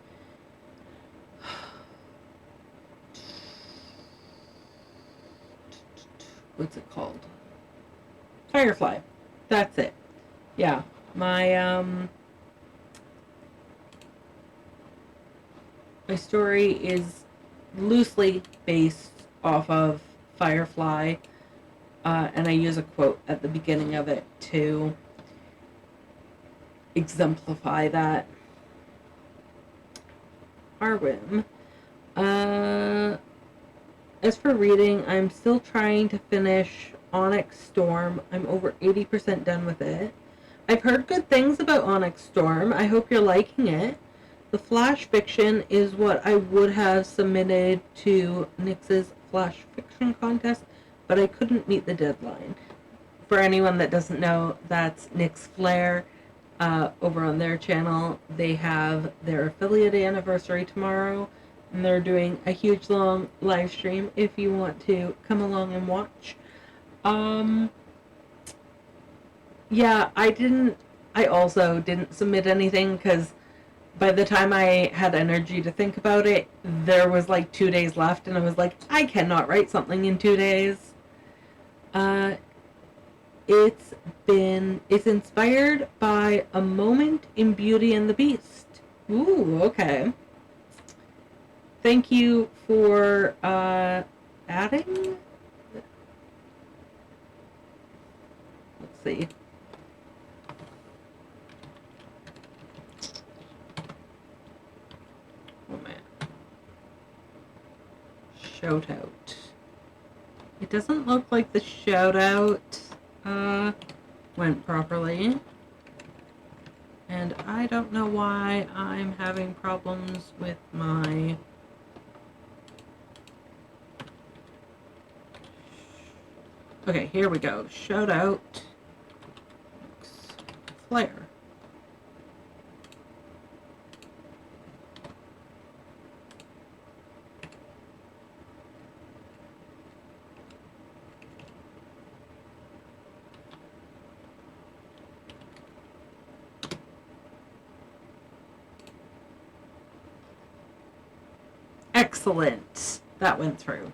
What's it called? Firefly. That's it. Yeah. My story is loosely based off of Firefly, and I use a quote at the beginning of it to exemplify that. Arwim. As for reading, I'm still trying to finish Onyx Storm. I'm over 80% done with it. I've heard good things about Onyx Storm. I hope you're liking it. The flash fiction is what I would have submitted to Nyx's flash fiction contest, but I couldn't meet the deadline. For anyone that doesn't know, that's Nyx Flair. Over on their channel, they have their affiliate anniversary tomorrow, and they're doing a huge long live stream if you want to come along and watch. Yeah, I also didn't submit anything because by the time I had energy to think about it, there was like 2 days left, and I was like, I cannot write something in 2 days. It's inspired by a moment in Beauty and the Beast. Ooh, okay. Thank you for adding. Let's see. Oh man. Shout out. It doesn't look like the shout out went properly. And I don't know why I'm having problems with my... Okay, here we go. Shout out Flair. Excellent. That went through.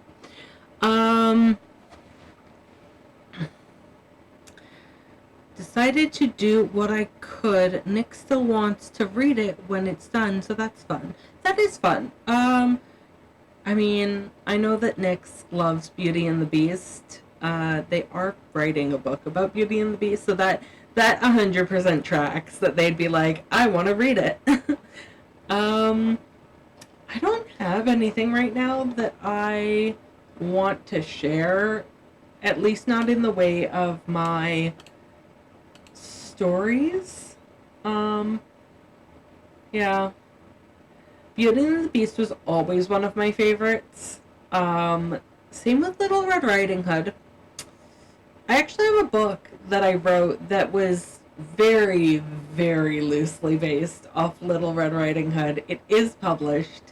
Decided to do what I could. Nick still wants to read it when it's done, so that's fun. That is fun. I mean, I know that Nick loves Beauty and the Beast. They are writing a book about Beauty and the Beast, so that 100% tracks that they'd be like, I want to read it. I don't have anything right now that I want to share, at least not in the way of my stories. Yeah. Beauty and the Beast was always one of my favorites. Same with Little Red Riding Hood. I actually have a book that I wrote that was very, very loosely based off Little Red Riding Hood. It is published.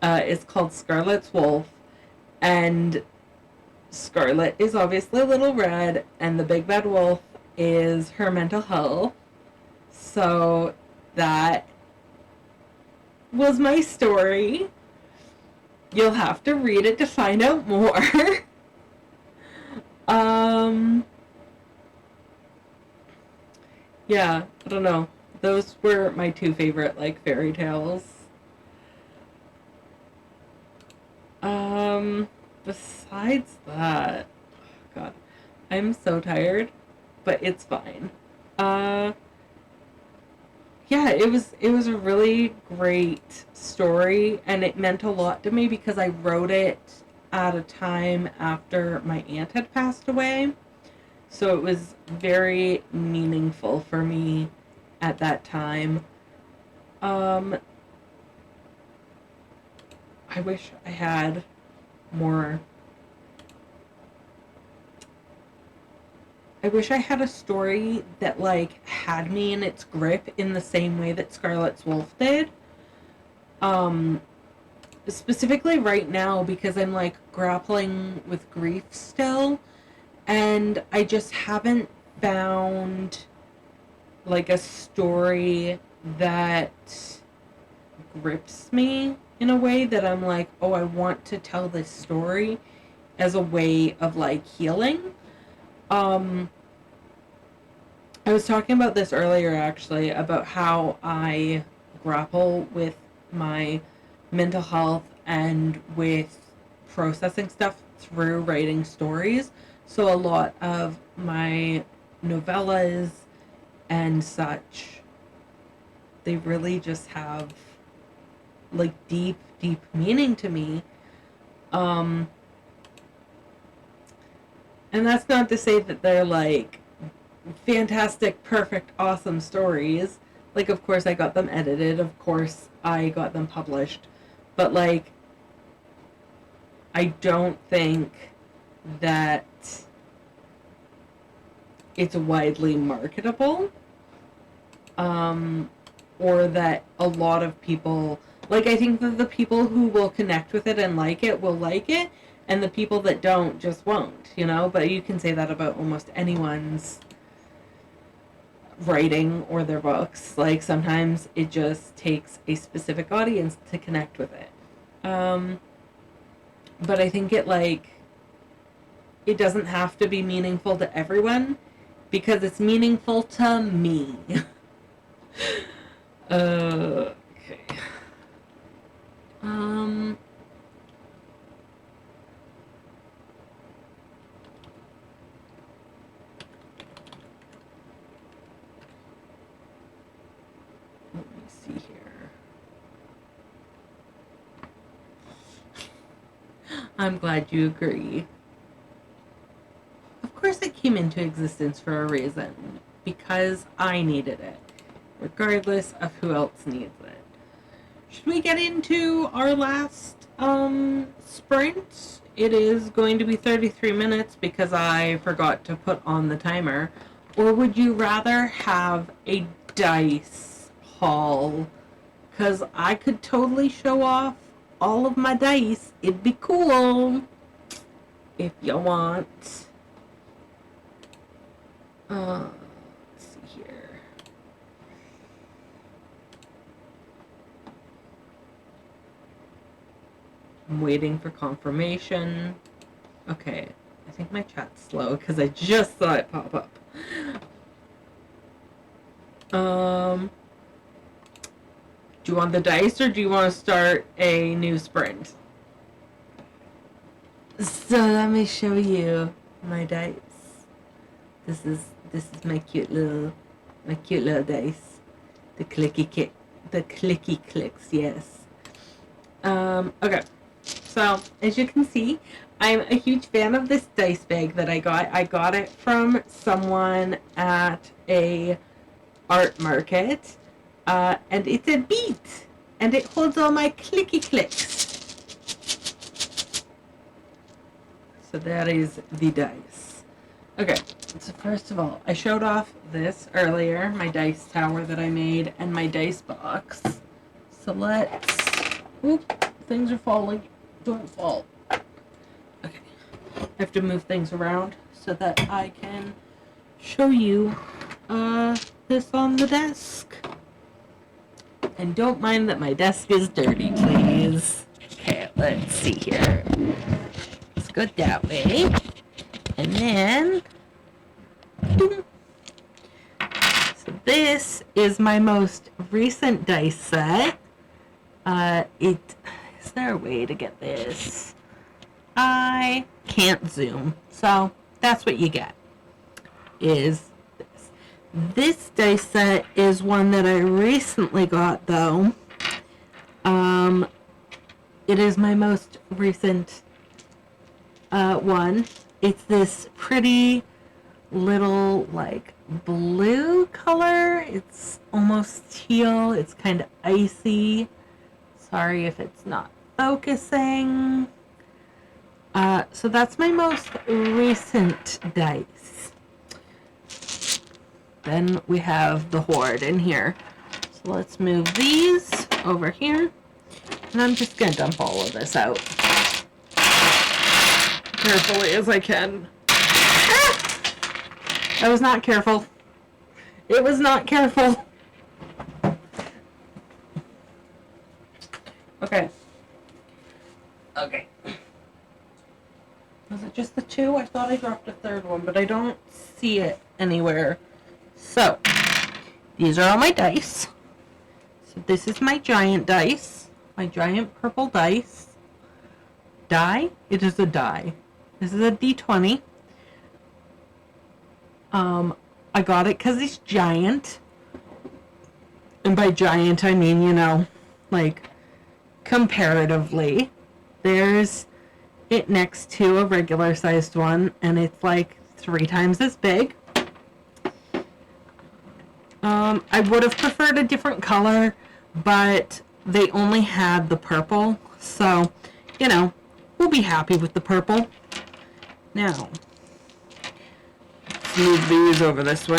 It's called Scarlet's Wolf, and Scarlet is obviously Little Red, and the Big Bad Wolf is her mental health. So that was my story. You'll have to read it to find out more. Yeah, I don't know. Those were my two favorite, like, fairy tales. Besides that, oh God, I'm so tired, but it's fine. Yeah, it was a really great story, and it meant a lot to me because I wrote it at a time after my aunt had passed away. So it was very meaningful for me at that time. I wish I had more. I wish I had a story that, like, had me in its grip in the same way that Scarlet's Wolf did. Specifically right now, because I'm, like, grappling with grief still, And I just haven't found like a story that grips me in a way that I'm like, oh, I want to tell this story as a way of like healing. I was talking about this earlier actually, about how I grapple with my mental health and with processing stuff through writing stories. So a lot of my novellas and such, they really just have like deep, deep meaning to me. Um, and that's not to say that they're like fantastic, perfect, awesome stories. Like, of course, I got them edited. Of course, I got them published. But, like, I don't think that it's widely marketable. Or that a lot of people... Like, I think that the people who will connect with it and like it will like it. And the people that don't just won't, you know? But you can say that about almost anyone's writing or their books. Like, sometimes it just takes a specific audience to connect with it. But I think it doesn't have to be meaningful to everyone because it's meaningful to me. Okay. Let me see here. I'm glad you agree. Of course it came into existence for a reason. Because I needed it. Regardless of who else needs it. Should we get into our last sprint? It is going to be 33 minutes because I forgot to put on the timer. Or would you rather have a dice haul? Because I could totally show off all of my dice. It'd be cool if you want. Let's see here. I'm waiting for confirmation. Okay, I think my chat's slow because I just saw it pop up. Do you want the dice or do you want to start a new sprint? So let me show you my dice. This is my cute little dice. The clicky clicks, yes. Okay. So, as you can see, I'm a huge fan of this dice bag that I got. I got it from someone at a art market. And it's a beat. And it holds all my clicky clicks. So that is the dice. Okay, so first of all, I showed off this earlier, my dice tower that I made, and my dice box. So let's... Oop, things are falling. Don't fall. Okay, I have to move things around so that I can show you this on the desk. And don't mind that my desk is dirty, please. Okay, let's see here. Let's go that way. And then... Boom. So this is my most recent dice set. Is there a way to get this? I can't zoom. So that's what you get. Is this. This dice set is one that I recently got though. It is my most recent one. It's this pretty little like blue color. It's almost teal. It's kind of icy. Sorry if it's not focusing. So that's my most recent dice. Then we have the Horde in here. So let's move these over here. And I'm just going to dump all of this out. Carefully as I can. I was not careful. It was not careful. Okay. Okay. Was it just the two? I thought I dropped a third one, but I don't see it anywhere. So, these are all my dice. So this is my giant dice. My giant purple dice. Die? It is a die. This is a D20. I got it because it's giant. And by giant, I mean, you know, like, comparatively. There's it next to a regular sized one, and it's like 3 times as big. I would have preferred a different color, but they only had the purple, so, you know, we'll be happy with the purple. Now, let's move these over this way.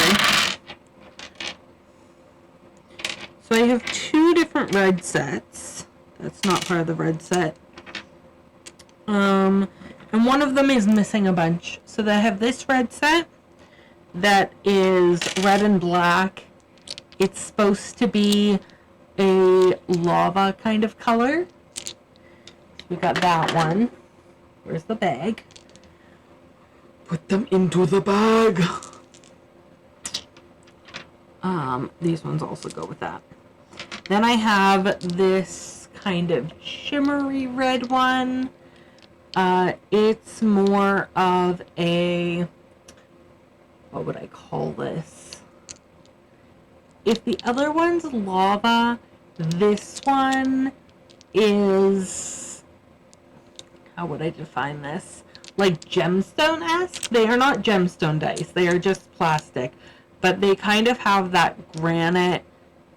So I have 2 different red sets. That's not part of the red set. And one of them is missing a bunch. So I have this red set that is red and black. It's supposed to be a lava kind of color. So we got that one. Where's the bag? Put them into the bag. These ones also go with that. Then I have this kind of shimmery red one. It's more of a, what would I call this? If the other one's lava, this one is, how would I define this? Like gemstone-esque? They are not gemstone dice. They are just plastic. But they kind of have that granite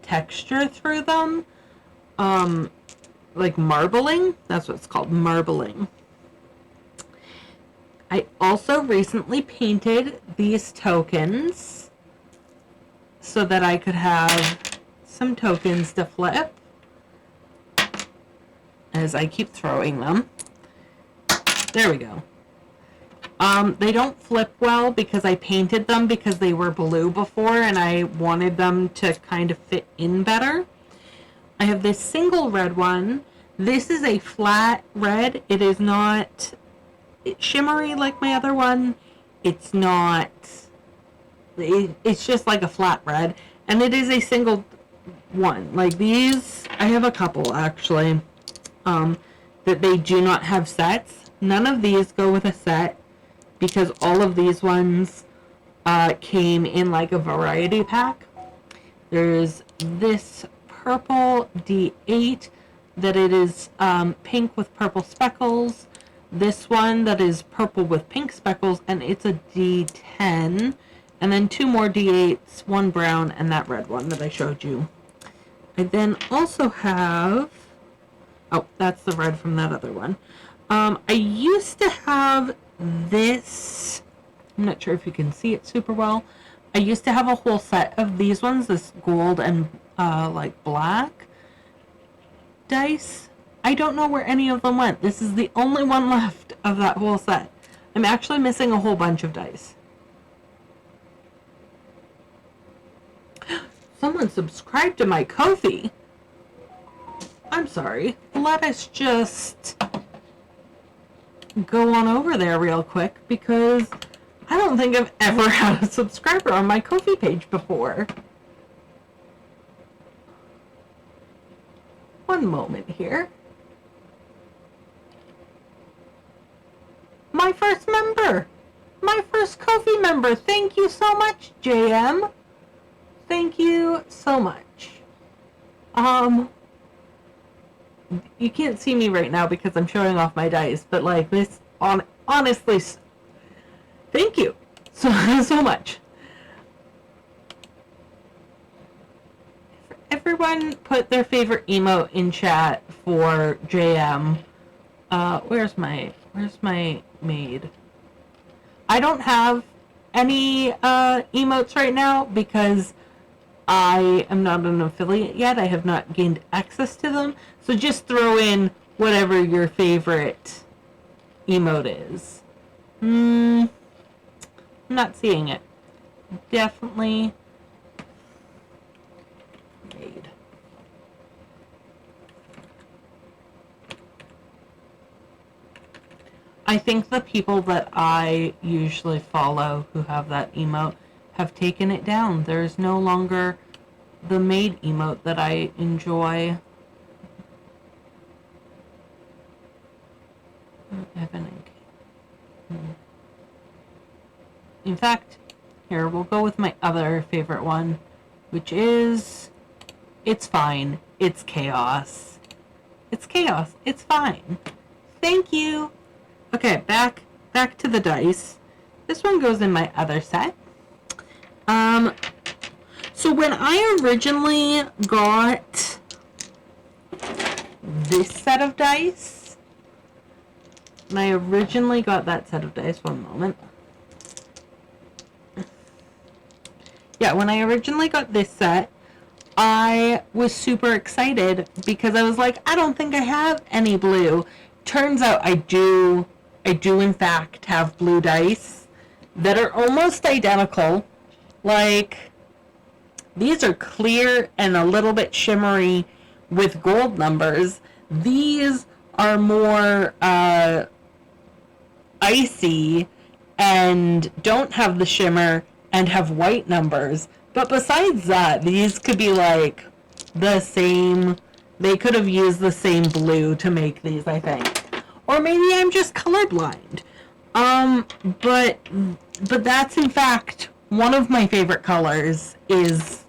texture through them. Like marbling. That's what it's called, marbling. I also recently painted these tokens so that I could have some tokens to flip as I keep throwing them. There we go. They don't flip well because I painted them because they were blue before and I wanted them to kind of fit in better. I have this single red one. This is a flat red. It is not shimmery like my other one. It's not, it's just like a flat red, and it is a single one. Like these, I have a couple actually that they do not have sets. None of these go with a set because all of these ones came in like a variety pack. There's this purple D8 that it is pink with purple speckles. This one that is purple with pink speckles, and it's a D10. And then 2 more D8s, 1 brown, and that red one that I showed you. I then also have, oh, that's the red from that other one. I used to have this, I'm not sure if you can see it super well. I used to have a whole set of these ones, this gold and like black dice. I don't know where any of them went. This is the only one left of that whole set. I'm actually missing a whole bunch of dice. Someone subscribed to my Ko-fi. I'm sorry. Let us just go on over there real quick because I don't think I've ever had a subscriber on my Ko-fi page before. One moment here. My first member! My first Ko-fi member! Thank you so much, JM! Thank you so much. You can't see me right now because I'm showing off my dice, but like this, honestly, thank you so much. Everyone put their favorite emote in chat for JM. Where's my maid? I don't have any emotes right now because I am not an affiliate yet. I have not gained access to them. So just throw in whatever your favorite emote is. I'm not seeing it. definitely made. I think the people that I usually follow who have that emote have taken it down. There's no longer the maid emote that I enjoy. Evan and Kate. In fact, here, we'll go with my other favorite one, which is, it's fine. It's chaos. It's chaos. It's fine. Thank you. Okay, back to the dice. This one goes in my other set. So when I originally got this set of dice, when I originally got that set of dice, one moment. Yeah, when I originally got this set, I was super excited because I was like, I don't think I have any blue. Turns out I do in fact have blue dice that are almost identical. Like, these are clear and a little bit shimmery with gold numbers. These are more icy and don't have the shimmer and have white numbers. But besides that, these could be like the same. They could have used the same blue to make these, I think. Or maybe I'm just colorblind. But that's in fact one of my favorite colors is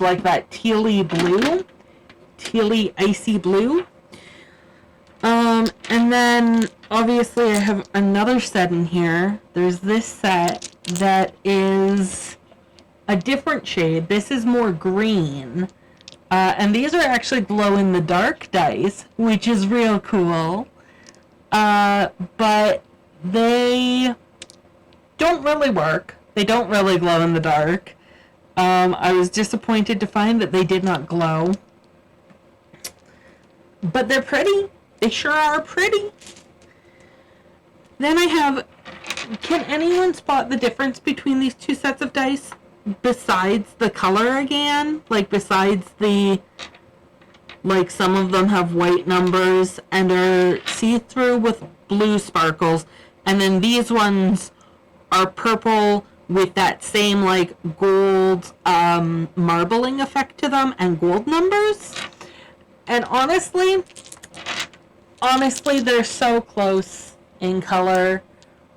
like that tealy blue, tealy icy blue. And then obviously I have another set in here. There's this set that is a different shade. This is more green. And these are actually glow-in-the-dark dice, which is real cool. But they don't really work. They don't really glow in the dark. I was disappointed to find that they did not glow. But they're pretty. They sure are pretty. Then I have... Can anyone spot the difference between these two sets of dice? Besides the color again? Like, besides the... Like, some of them have white numbers and are see-through with blue sparkles. And then these ones are purple with that same, like, gold marbling effect to them and gold numbers. And honestly, they're so close in color.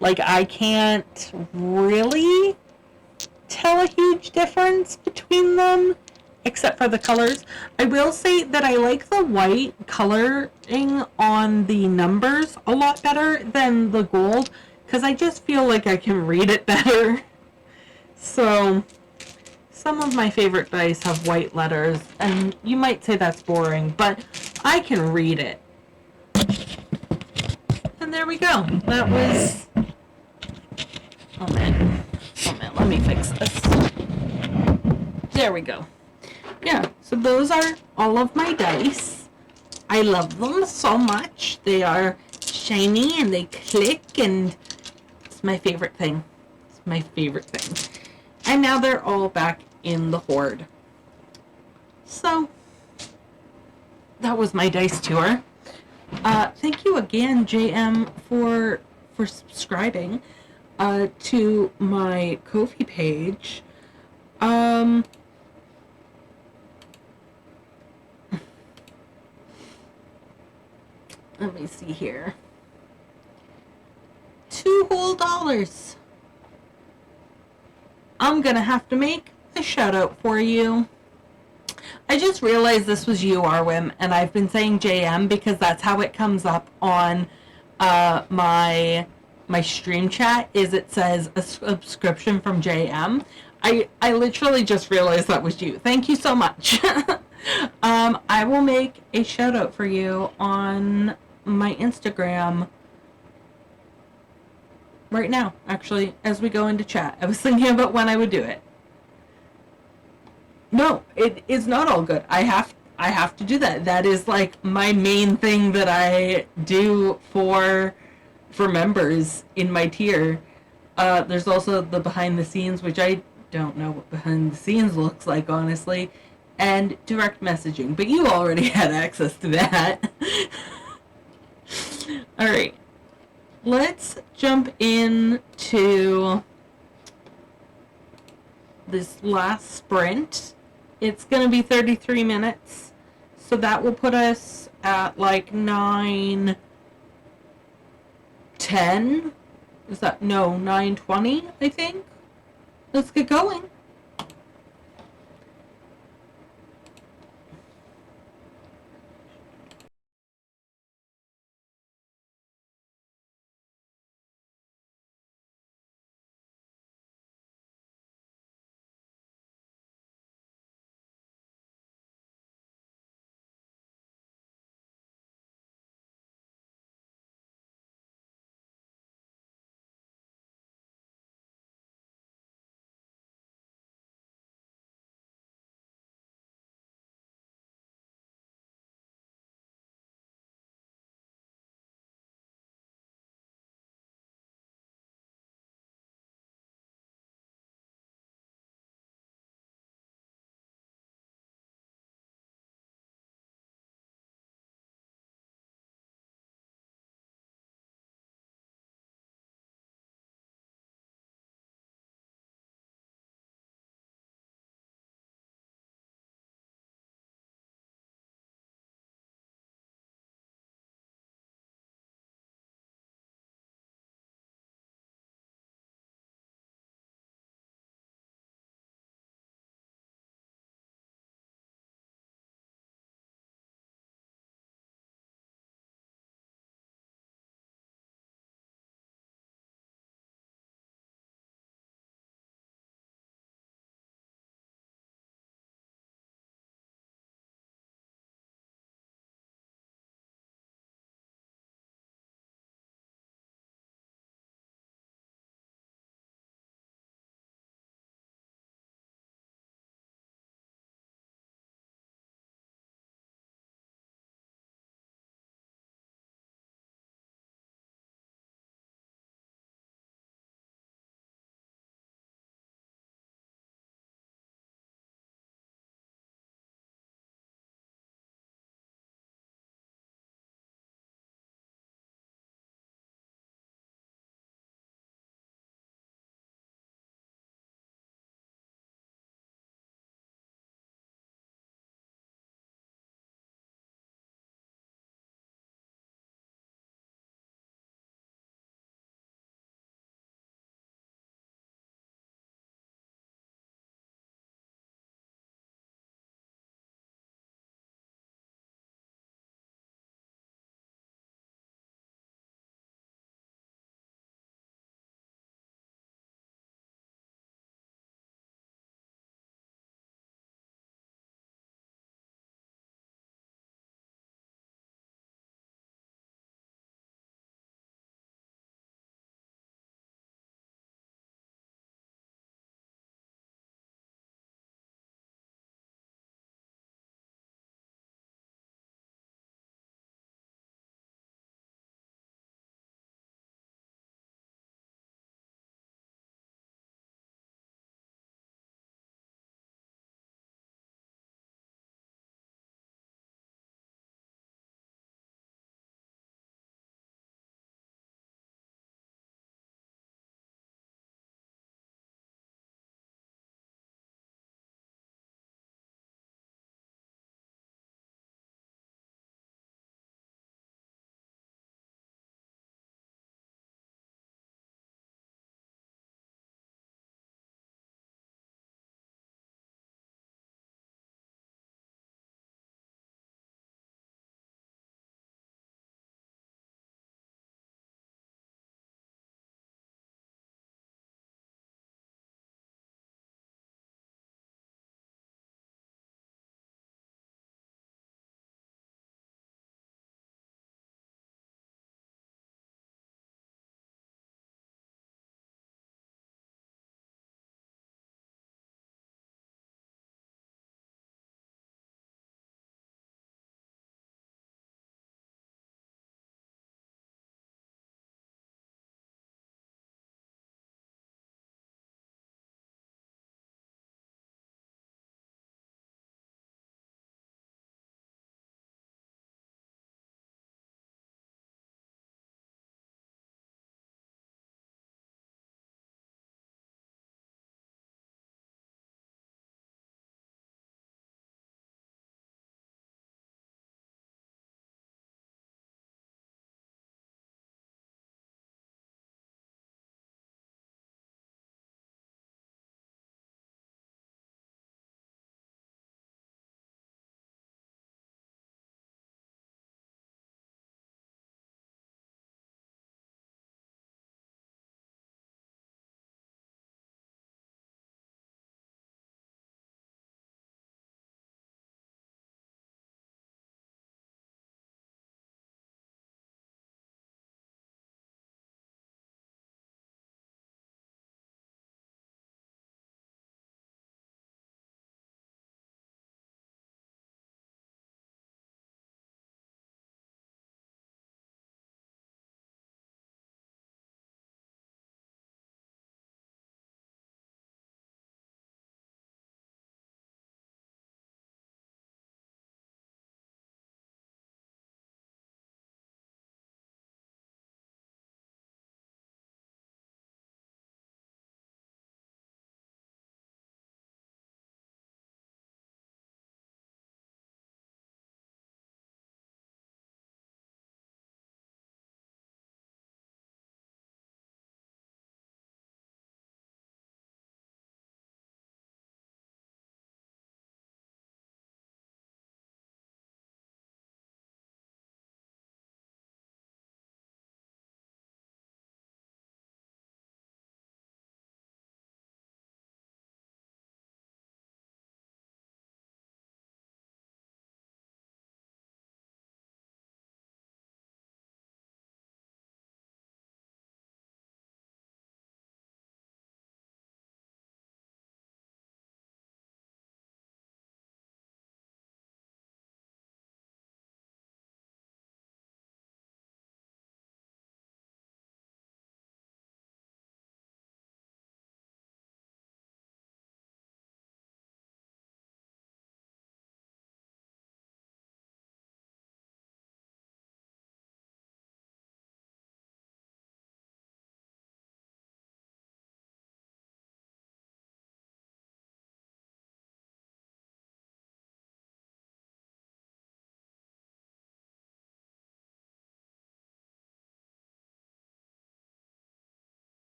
Like, I can't really tell a huge difference between them, except for the colors. I will say that I like the white coloring on the numbers a lot better than the gold, because I just feel like I can read it better. So, some of my favorite dice have white letters, and you might say that's boring, but I can read it. And there we go. That was... Oh man, let me fix this. There we go. Yeah, so those are all of my dice. I love them so much. They are shiny and they click, and it's my favorite thing. It's my favorite thing. And now they're all back in the hoard. So, that was my dice tour. Thank you again, JM, for subscribing to my Ko-fi page. Let me see here. $2 whole. I'm gonna have to make a shout out for you. I just realized this was you, Arwim, and I've been saying JM because that's how it comes up on my stream chat. Is it says a subscription from JM. I literally just realized that was you. Thank you so much. I will make a shout out for you on my Instagram right now, actually, as we go into chat. I was thinking about when I would do it. No, it is not all good. I have to do that. That is like my main thing that I do for members in my tier. There's also the behind the scenes, which I don't know what behind the scenes looks like, honestly, and direct messaging. But you already had access to that. All right, let's jump into this last sprint. It's going to be 33 minutes, so that will put us at like 9:10. Is that no 9:20? I think. Let's get going.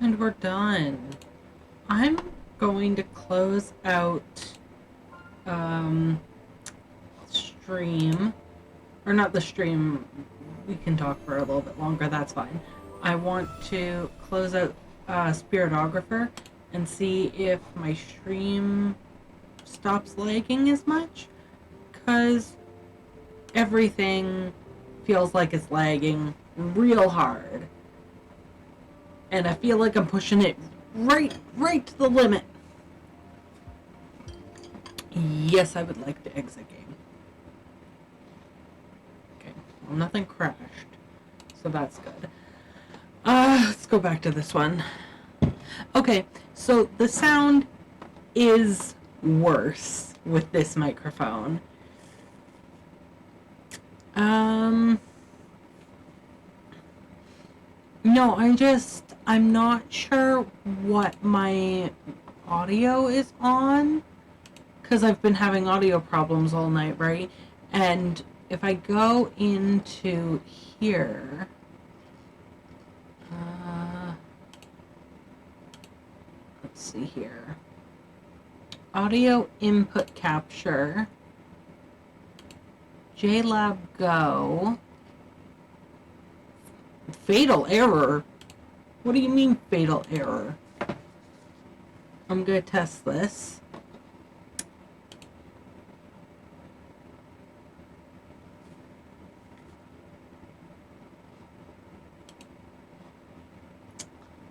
And we're done. I'm going to close out stream. Or not the stream. We can talk for a little bit longer. That's fine. I want to close out Spiritographer and see if my stream stops lagging as much. Because everything feels like it's lagging real hard. And I feel like I'm pushing it right to the limit. Yes, I would like to exit game. Okay, well, nothing crashed, so that's good. Let's go back to this one. Okay, so the sound is worse with this microphone. No, I'm not sure what my audio is on, because I've been having audio problems all night, right? And if I go into here, let's see here, audio input capture, JLab Go, fatal error. What do you mean fatal error? I'm going to test this.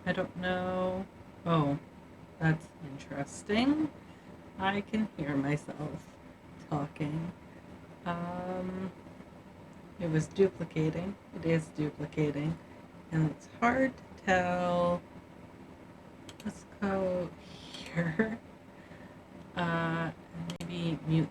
I don't know. Oh, that's interesting. I can hear myself talking. It was duplicating. It is duplicating. And it's hard to tell. Let's go here. Maybe mute.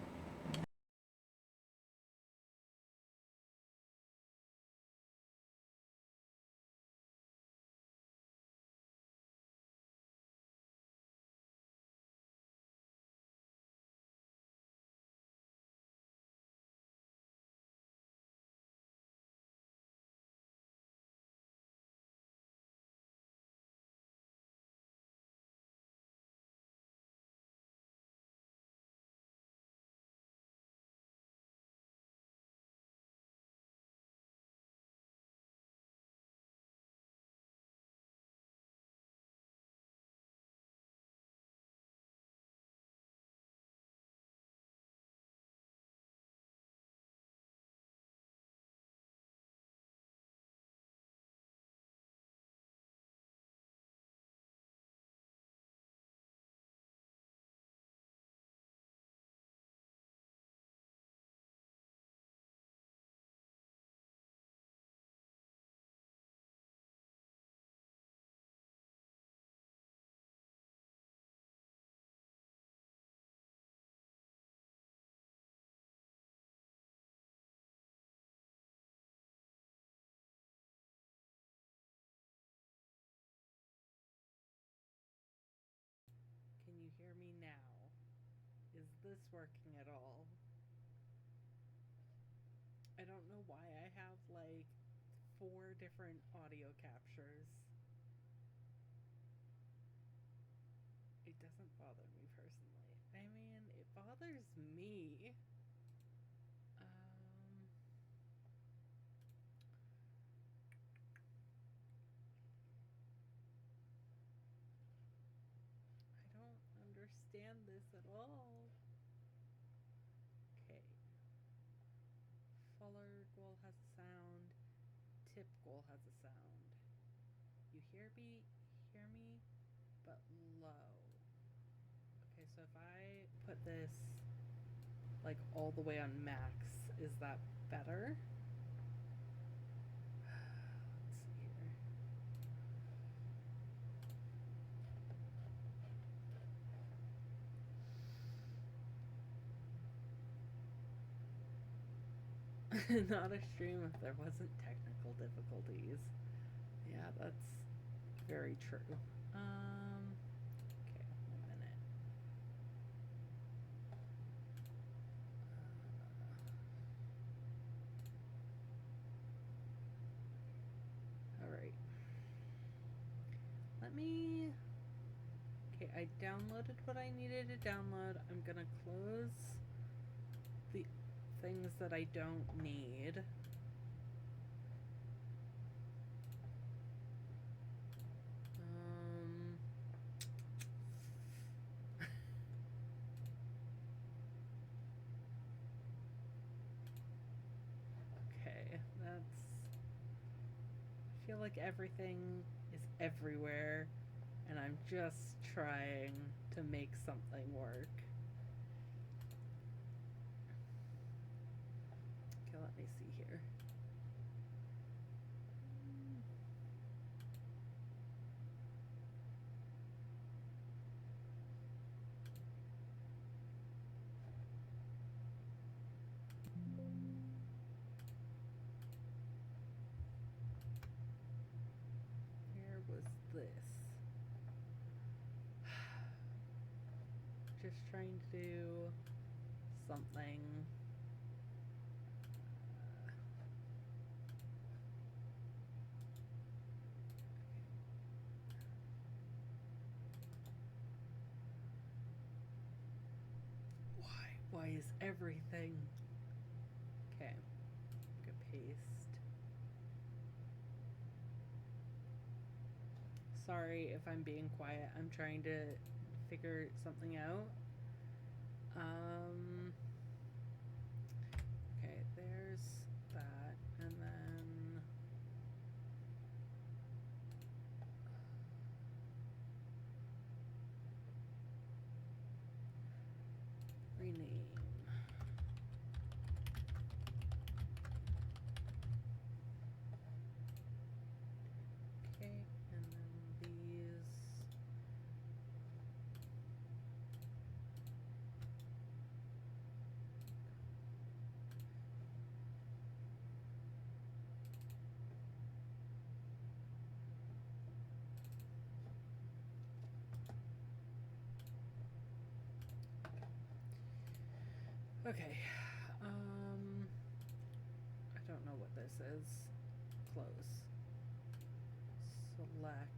Can you hear me now? Is this working at all? I don't know why I have like 4 different audio captures. It doesn't bother me personally. I mean, it bothers me. Um, I don't understand this at all. Okay. Fuller goal has a sound. Tip goal has a sound. You hear me, but low. Okay, so if I put this like all the way on max, is that better? Let's see here. Not a stream if there wasn't technical difficulties. Yeah, that's very true. Okay, 1 minute. All right. let me... Okay, I downloaded what I needed to download. I'm gonna close the things that I don't need. Okay, that's... I feel like everything is everywhere, and I'm just trying to make something work. Okay, let me see here. Where was this? Just trying to do something. Why is everything? Okay, I'm gonna paste. Sorry if I'm being quiet. I'm trying to figure something out. Okay, there's that, and then rename. Okay, and then these. Okay, I don't know what this is. Close. Select.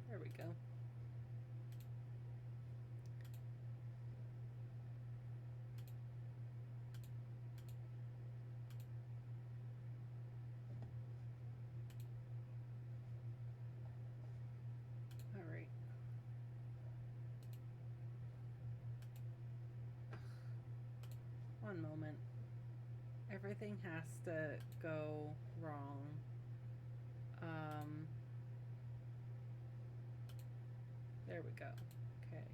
There we go. All right. One moment. Everything has to go wrong. There we go. Okay.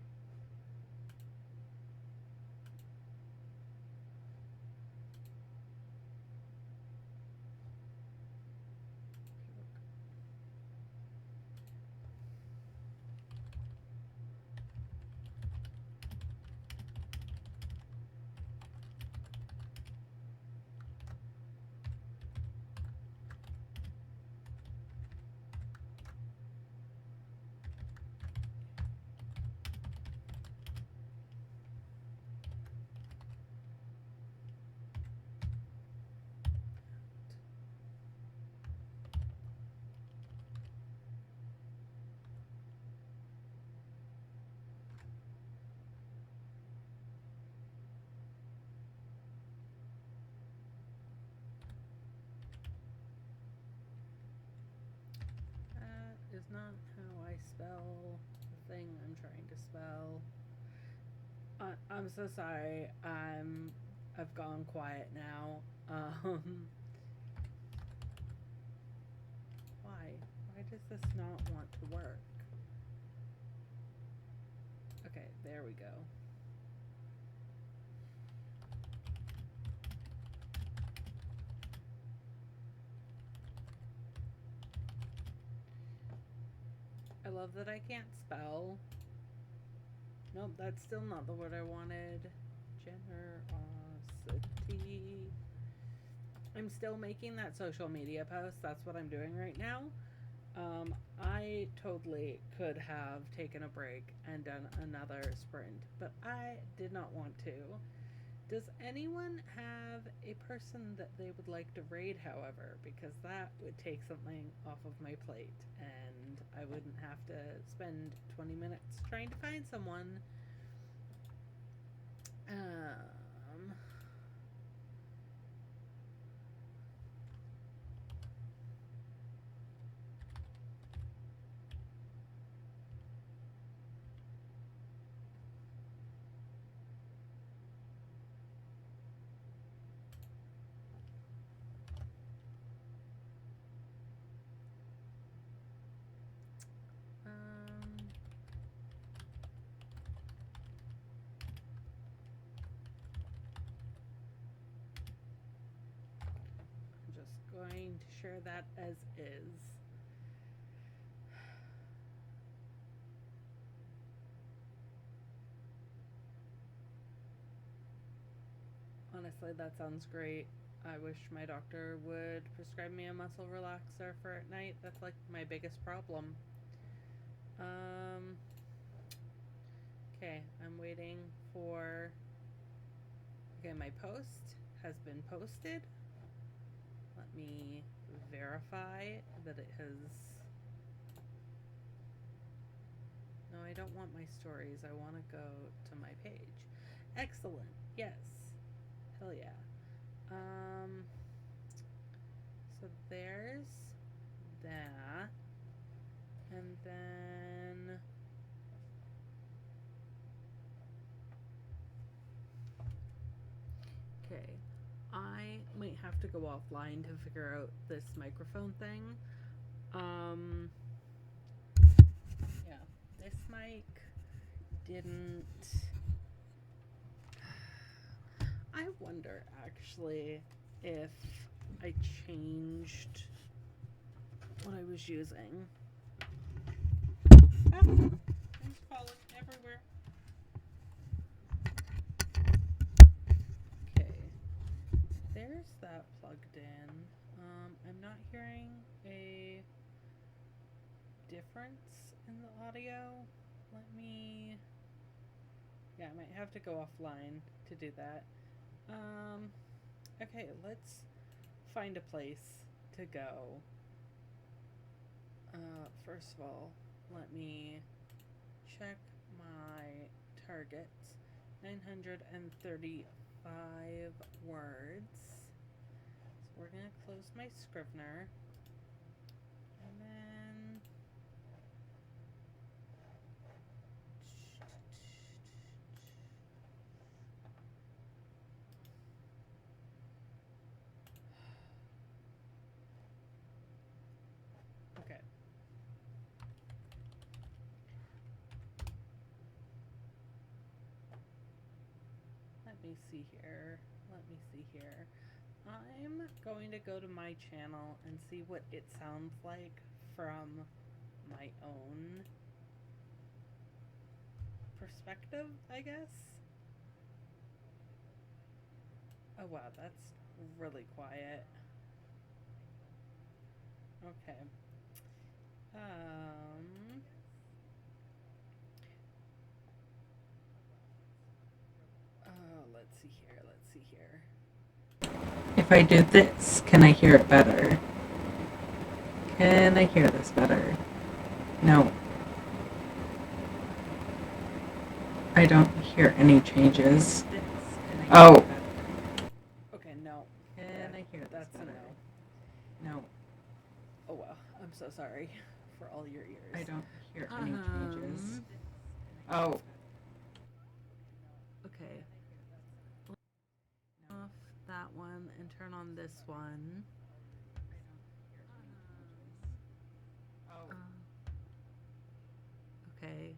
That is not how I spell the thing I'm trying to spell. I'm so sorry. I've gone quiet now. Why? Why does this not want to work? Okay, there we go. I love that I can't spell. Nope, that's still not the word I wanted. Generosity. I'm still making that social media post. That's what I'm doing right now. I totally could have taken a break and done another sprint, but I did not want to. Does anyone have a person that they would like to raid, however? Because that would take something off of my plate, and I wouldn't have to spend 20 minutes trying to find someone. Um, um, I'm just going to share that as is. Honestly, that sounds great. I wish my doctor would prescribe me a muscle relaxer for at night. That's like my biggest problem. Um, okay, I'm waiting for. Okay, my post has been posted. Let me verify that it has. No, I don't want my stories. I want to go to my page. Excellent. Yes. Hell yeah. Um, so there's that. And then okay. I might have to go offline to figure out this microphone thing. Um yeah. This mic didn't I wonder actually if I changed what I was using. Ah, things falling everywhere. Okay, there's that plugged in. I'm not hearing a difference in the audio. Let me. Yeah, I might have to go offline to do that. Okay, let's find a place to go. First of all, let me check my targets. 935 words. So we're gonna close my Scrivener. And then okay. Let me see here. Let me see here. I'm going to go to my channel and see what it sounds like from my own perspective, I guess. Oh wow, that's really quiet. Okay. Um let's see here. Let's see here. If I do this, can I hear it better? Can I hear this better? No. I don't hear any changes. Oh. Okay, no. Can I hear this That's better? No. Oh well, I'm so sorry for all your ears. I don't hear any changes. Oh. Okay. Off that one and turn on this one. Oh. Okay.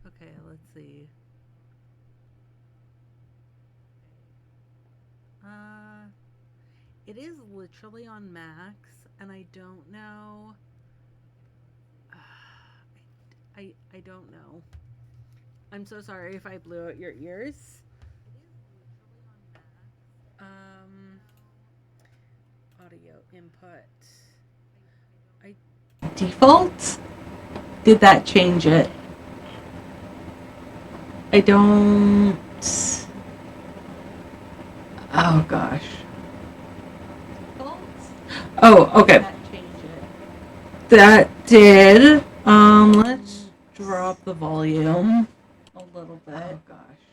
Okay, let's see. Uh, it is literally on max, and I don't know. I don't know. I'm so sorry if I blew out your ears. Um, audio input. I default? Did that change it? I don't. Oh gosh. Oh, okay. That did. Let's drop the volume a little bit. Oh gosh.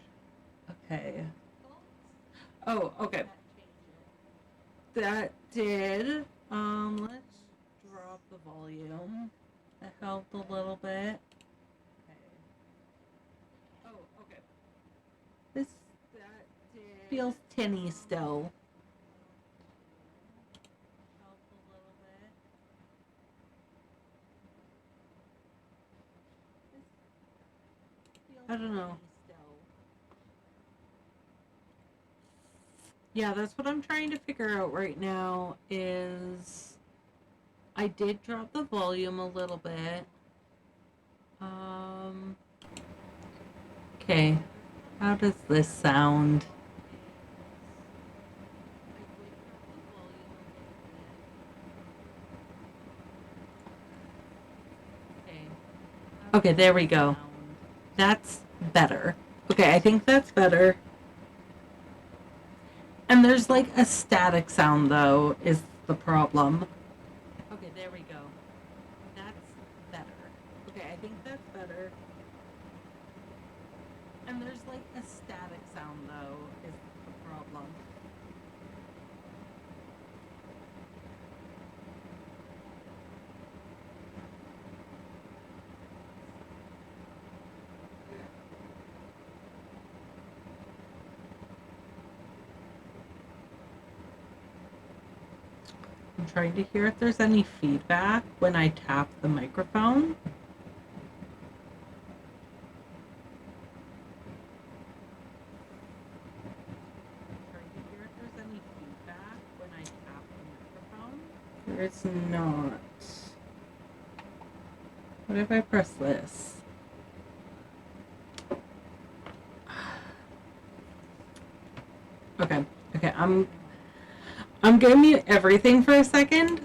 Okay. Oh, okay. That did. Let's drop the volume. That helped a little bit. Okay. Oh, okay. This feels tinny still. Helped a little bit. I don't know. Yeah, that's what I'm trying to figure out right now is I did drop the volume a little bit. Um okay. How does this sound? Okay, there we go. That's better. Okay, I think that's better. And there's like a static sound though, is the problem. Okay, there we go. That's better. Okay, I think that's better. And there's like a static sound though, is the problem. I'm trying to hear if there's any feedback when I tap the microphone. It's not. What if I press this? Okay. Okay. I'm gonna mute everything for a second.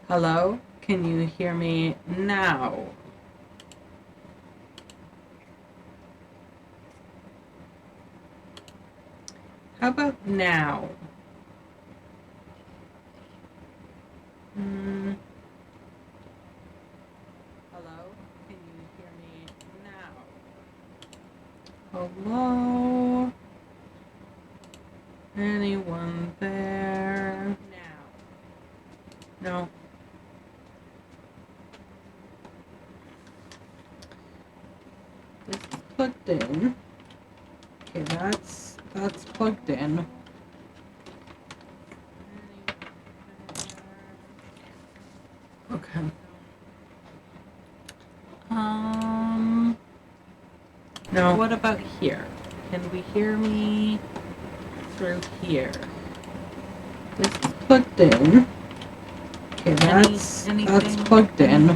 Hello? Can you hear me now? How about now? Hello? Can you hear me now? Hello? Anyone there? Now. No. This is plugged in. Okay, that's plugged in. Okay. No. What about here? Can we hear me through here? This is plugged in. Okay, that's plugged in.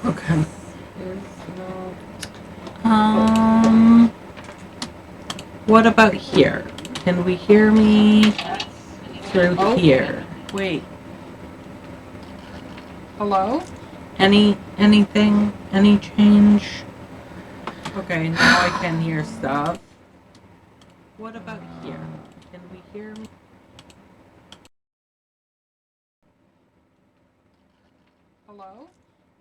Okay. What about here? Can we hear me through here? Wait. Hello? Anything? Any change? Okay, now I can hear stuff. What about here? Can we hear me? Hello?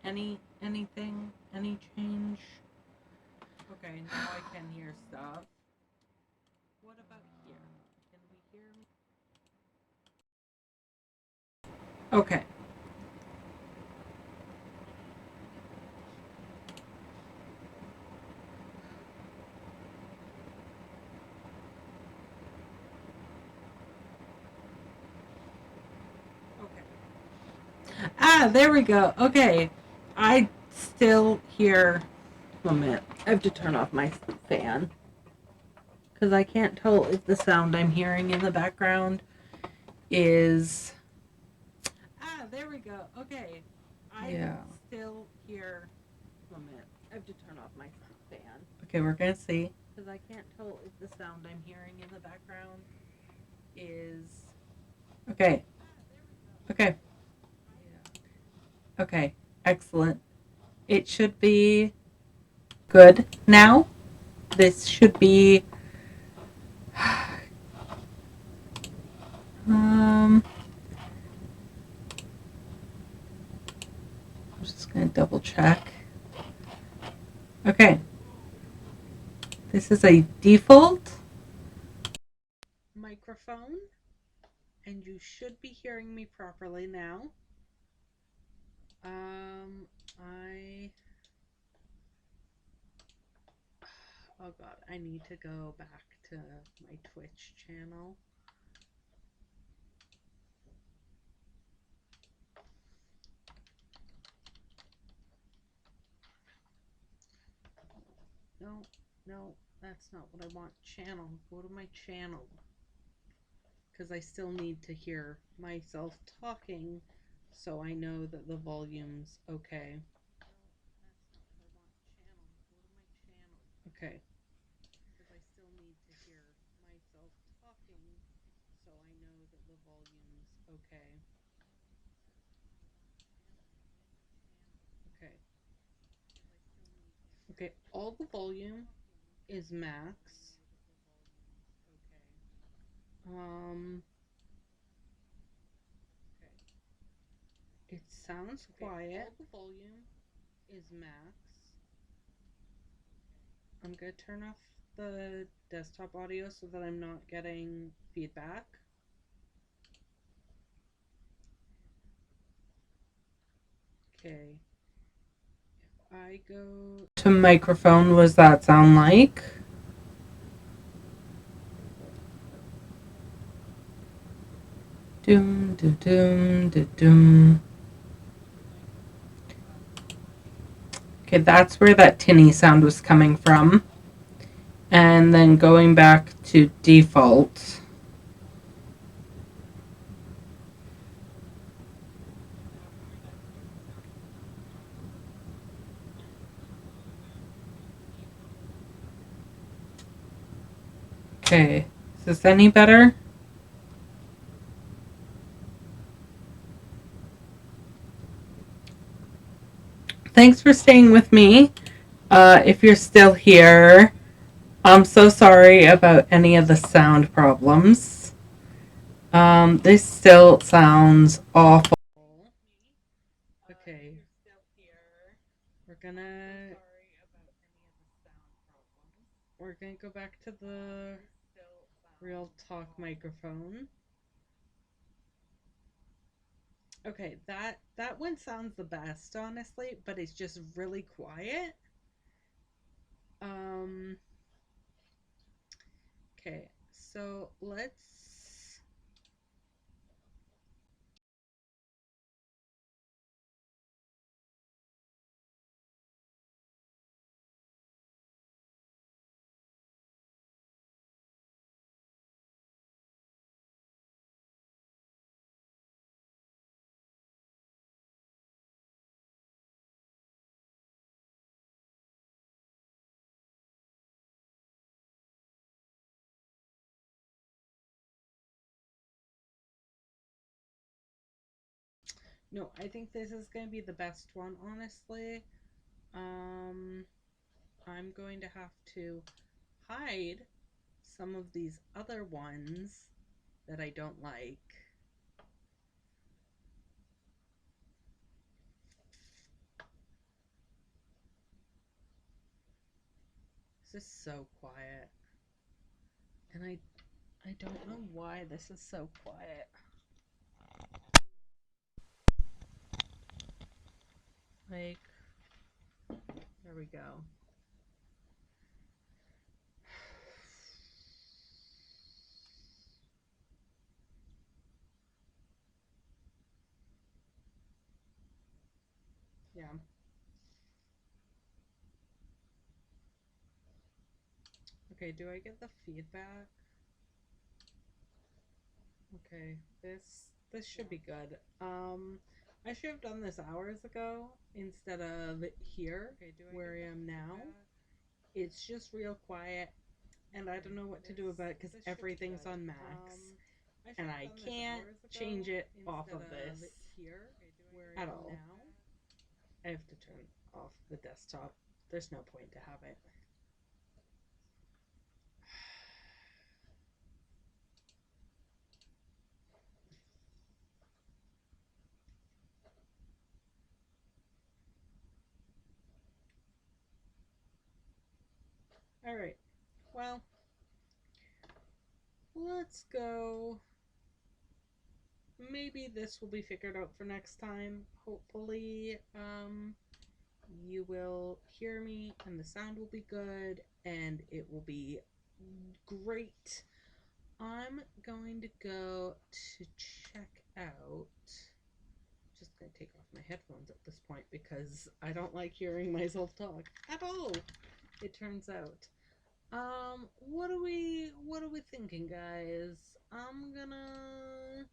Anything? Any change? Okay, now I can hear stuff. What about here? Can we hear me? Okay. Ah, there we go. Okay. I still hear. One minute. I have to turn off my fan. Because I can't tell if the sound I'm hearing in the background is. Ah, there we go. Okay. I still hear. One minute. I have to turn off my fan. Okay, we're going to see. Because I can't tell if the sound I'm hearing in the background is. Okay. Okay. Okay. Excellent. It should be good now. This should be. I'm just going to double check. Okay. This is a default microphone, and you should be hearing me properly now. Oh god, I need to go back to my Twitch channel. No, that's not what I want. Channel. Go to my channel. Because I still need to hear myself talking so I know that the volume's okay. Okay. Because I still need to hear myself talking so I know that the volume's okay. Okay. Okay, all the volume is max. It sounds quiet. All the volume is max. I'm gonna turn off the desktop audio so that I'm not getting feedback. Okay. If I go to microphone, what does that sound like? Doom, doom, doom, doom, doom. Okay, that's where that tinny sound was coming from. And then going back to default. Okay, this any better? Thanks for staying with me. If you're still here, I'm so sorry about any of the sound problems. This still sounds awful. Okay. We're gonna go back to the real talk microphone. Okay, that one sounds the best, honestly, but it's just really quiet. Um okay, so let's no, I think this is gonna be the best one, honestly. Um I'm going to have to hide some of these other ones that I don't like. This is so quiet. And I don't know why this is so quiet. Like, there we go. Yeah. Okay, do I get the feedback? Okay, this should be good. I should have done this hours ago instead of here, okay, where I am now. It's just real quiet, and I don't know what to do about it because everything's on max, and I can't change it off of this at all. I have to turn off the desktop. There's no point to have it. All right. Well, let's go. Maybe this will be figured out for next time. Hopefully, you will hear me and the sound will be good and it will be great. I'm going to go to check out. Just gonna take off my headphones at this point because I don't like hearing myself talk at all. It turns out. What are we thinking, guys? I'm gonna.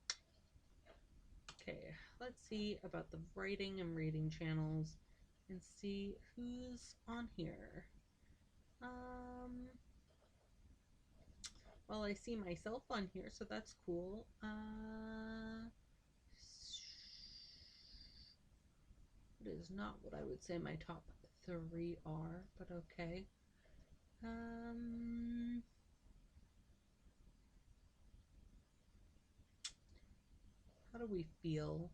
Okay, let's see about the writing and reading channels and see who's on here. Well, I see myself on here, so that's cool. It is not what I would say my top 3 are, but okay. How do we feel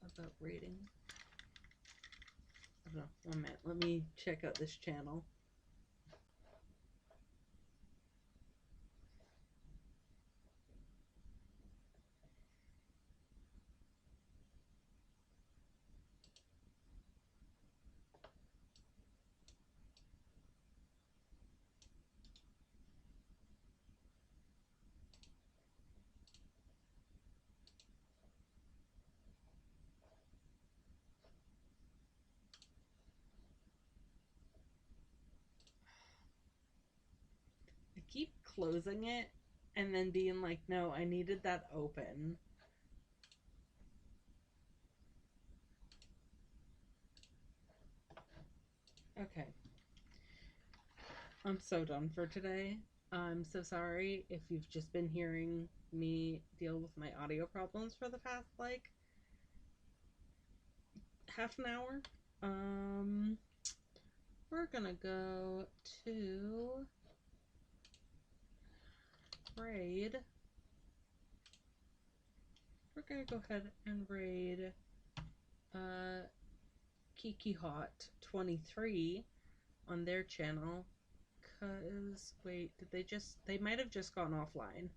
about rating? I don't know. 1 minute. Let me check out this channel. I keep closing it and then being like, no, I needed that open. Okay. I'm so done for today. I'm so sorry if you've just been hearing me deal with my audio problems for the past like half an hour. We're gonna go to raid. We're gonna go ahead and raid Kiki Hot 23 on their channel. Cause wait, they might have just gone offline.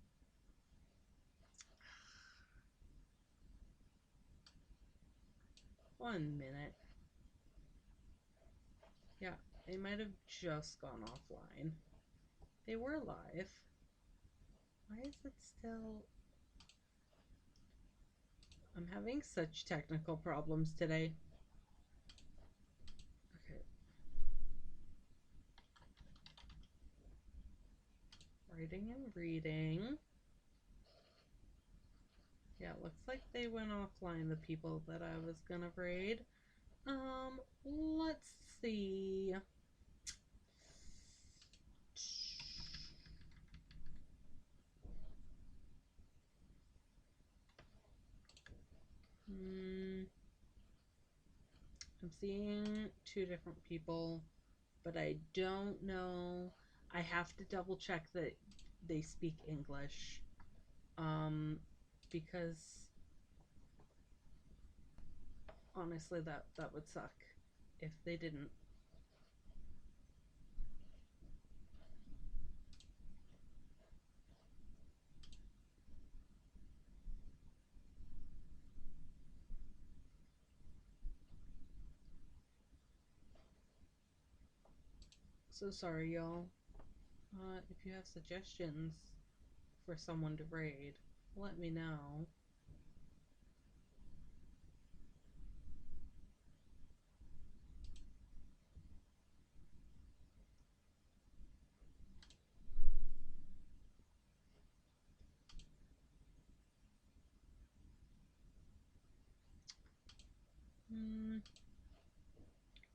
One minute. Yeah, they might have just gone offline. They were live. Why is it still... I'm having such technical problems today. Okay. Writing and reading. Yeah, it looks like they went offline, the people that I was gonna raid. Let's see. I'm seeing two different people, but I don't know. I have to double check that they speak English. Because honestly, that would suck if they didn't. So sorry, y'all. If you have suggestions for someone to raid, let me know.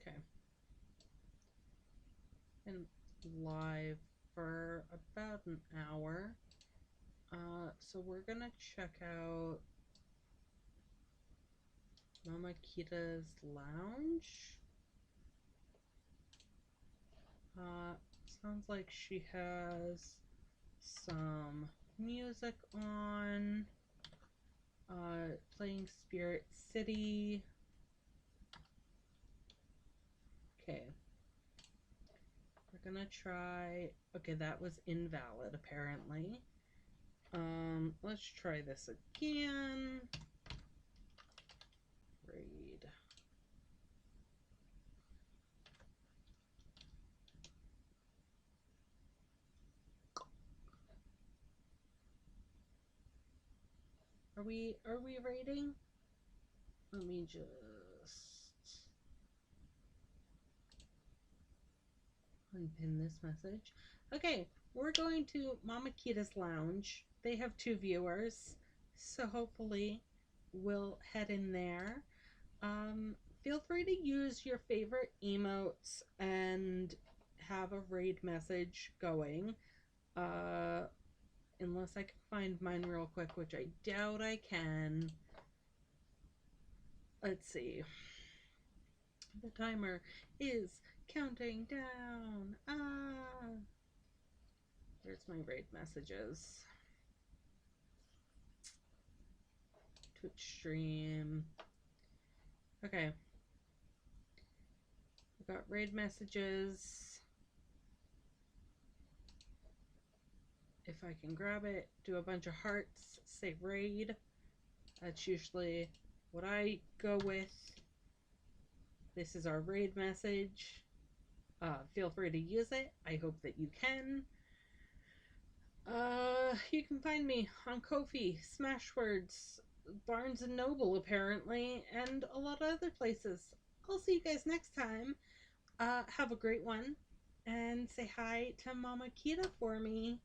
Okay. Been live for about an hour. So we're gonna check out Mama Kita's lounge. Sounds like she has some music on. Playing Spirit City. Okay. We're gonna try... Okay, that was invalid, apparently. Let's try this again. Raid. Are we raiding? Let me just unpin this message. Okay, we're going to Mama Kita's lounge. They have 2 viewers, so hopefully we'll head in there. Feel free to use your favorite emotes and have a raid message going. Unless I can find mine real quick, which I doubt I can. Let's see. The timer is counting down. There's my raid messages. Twitch stream. Okay. I've got raid messages. If I can grab it, do a bunch of hearts, say raid. That's usually what I go with. This is our raid message. Feel free to use it. I hope that you can. You can find me on Ko-fi, Smashwords, Barnes & Noble apparently, and a lot of other places. I'll see you guys next time. Have a great one, and say hi to Mama Kita for me.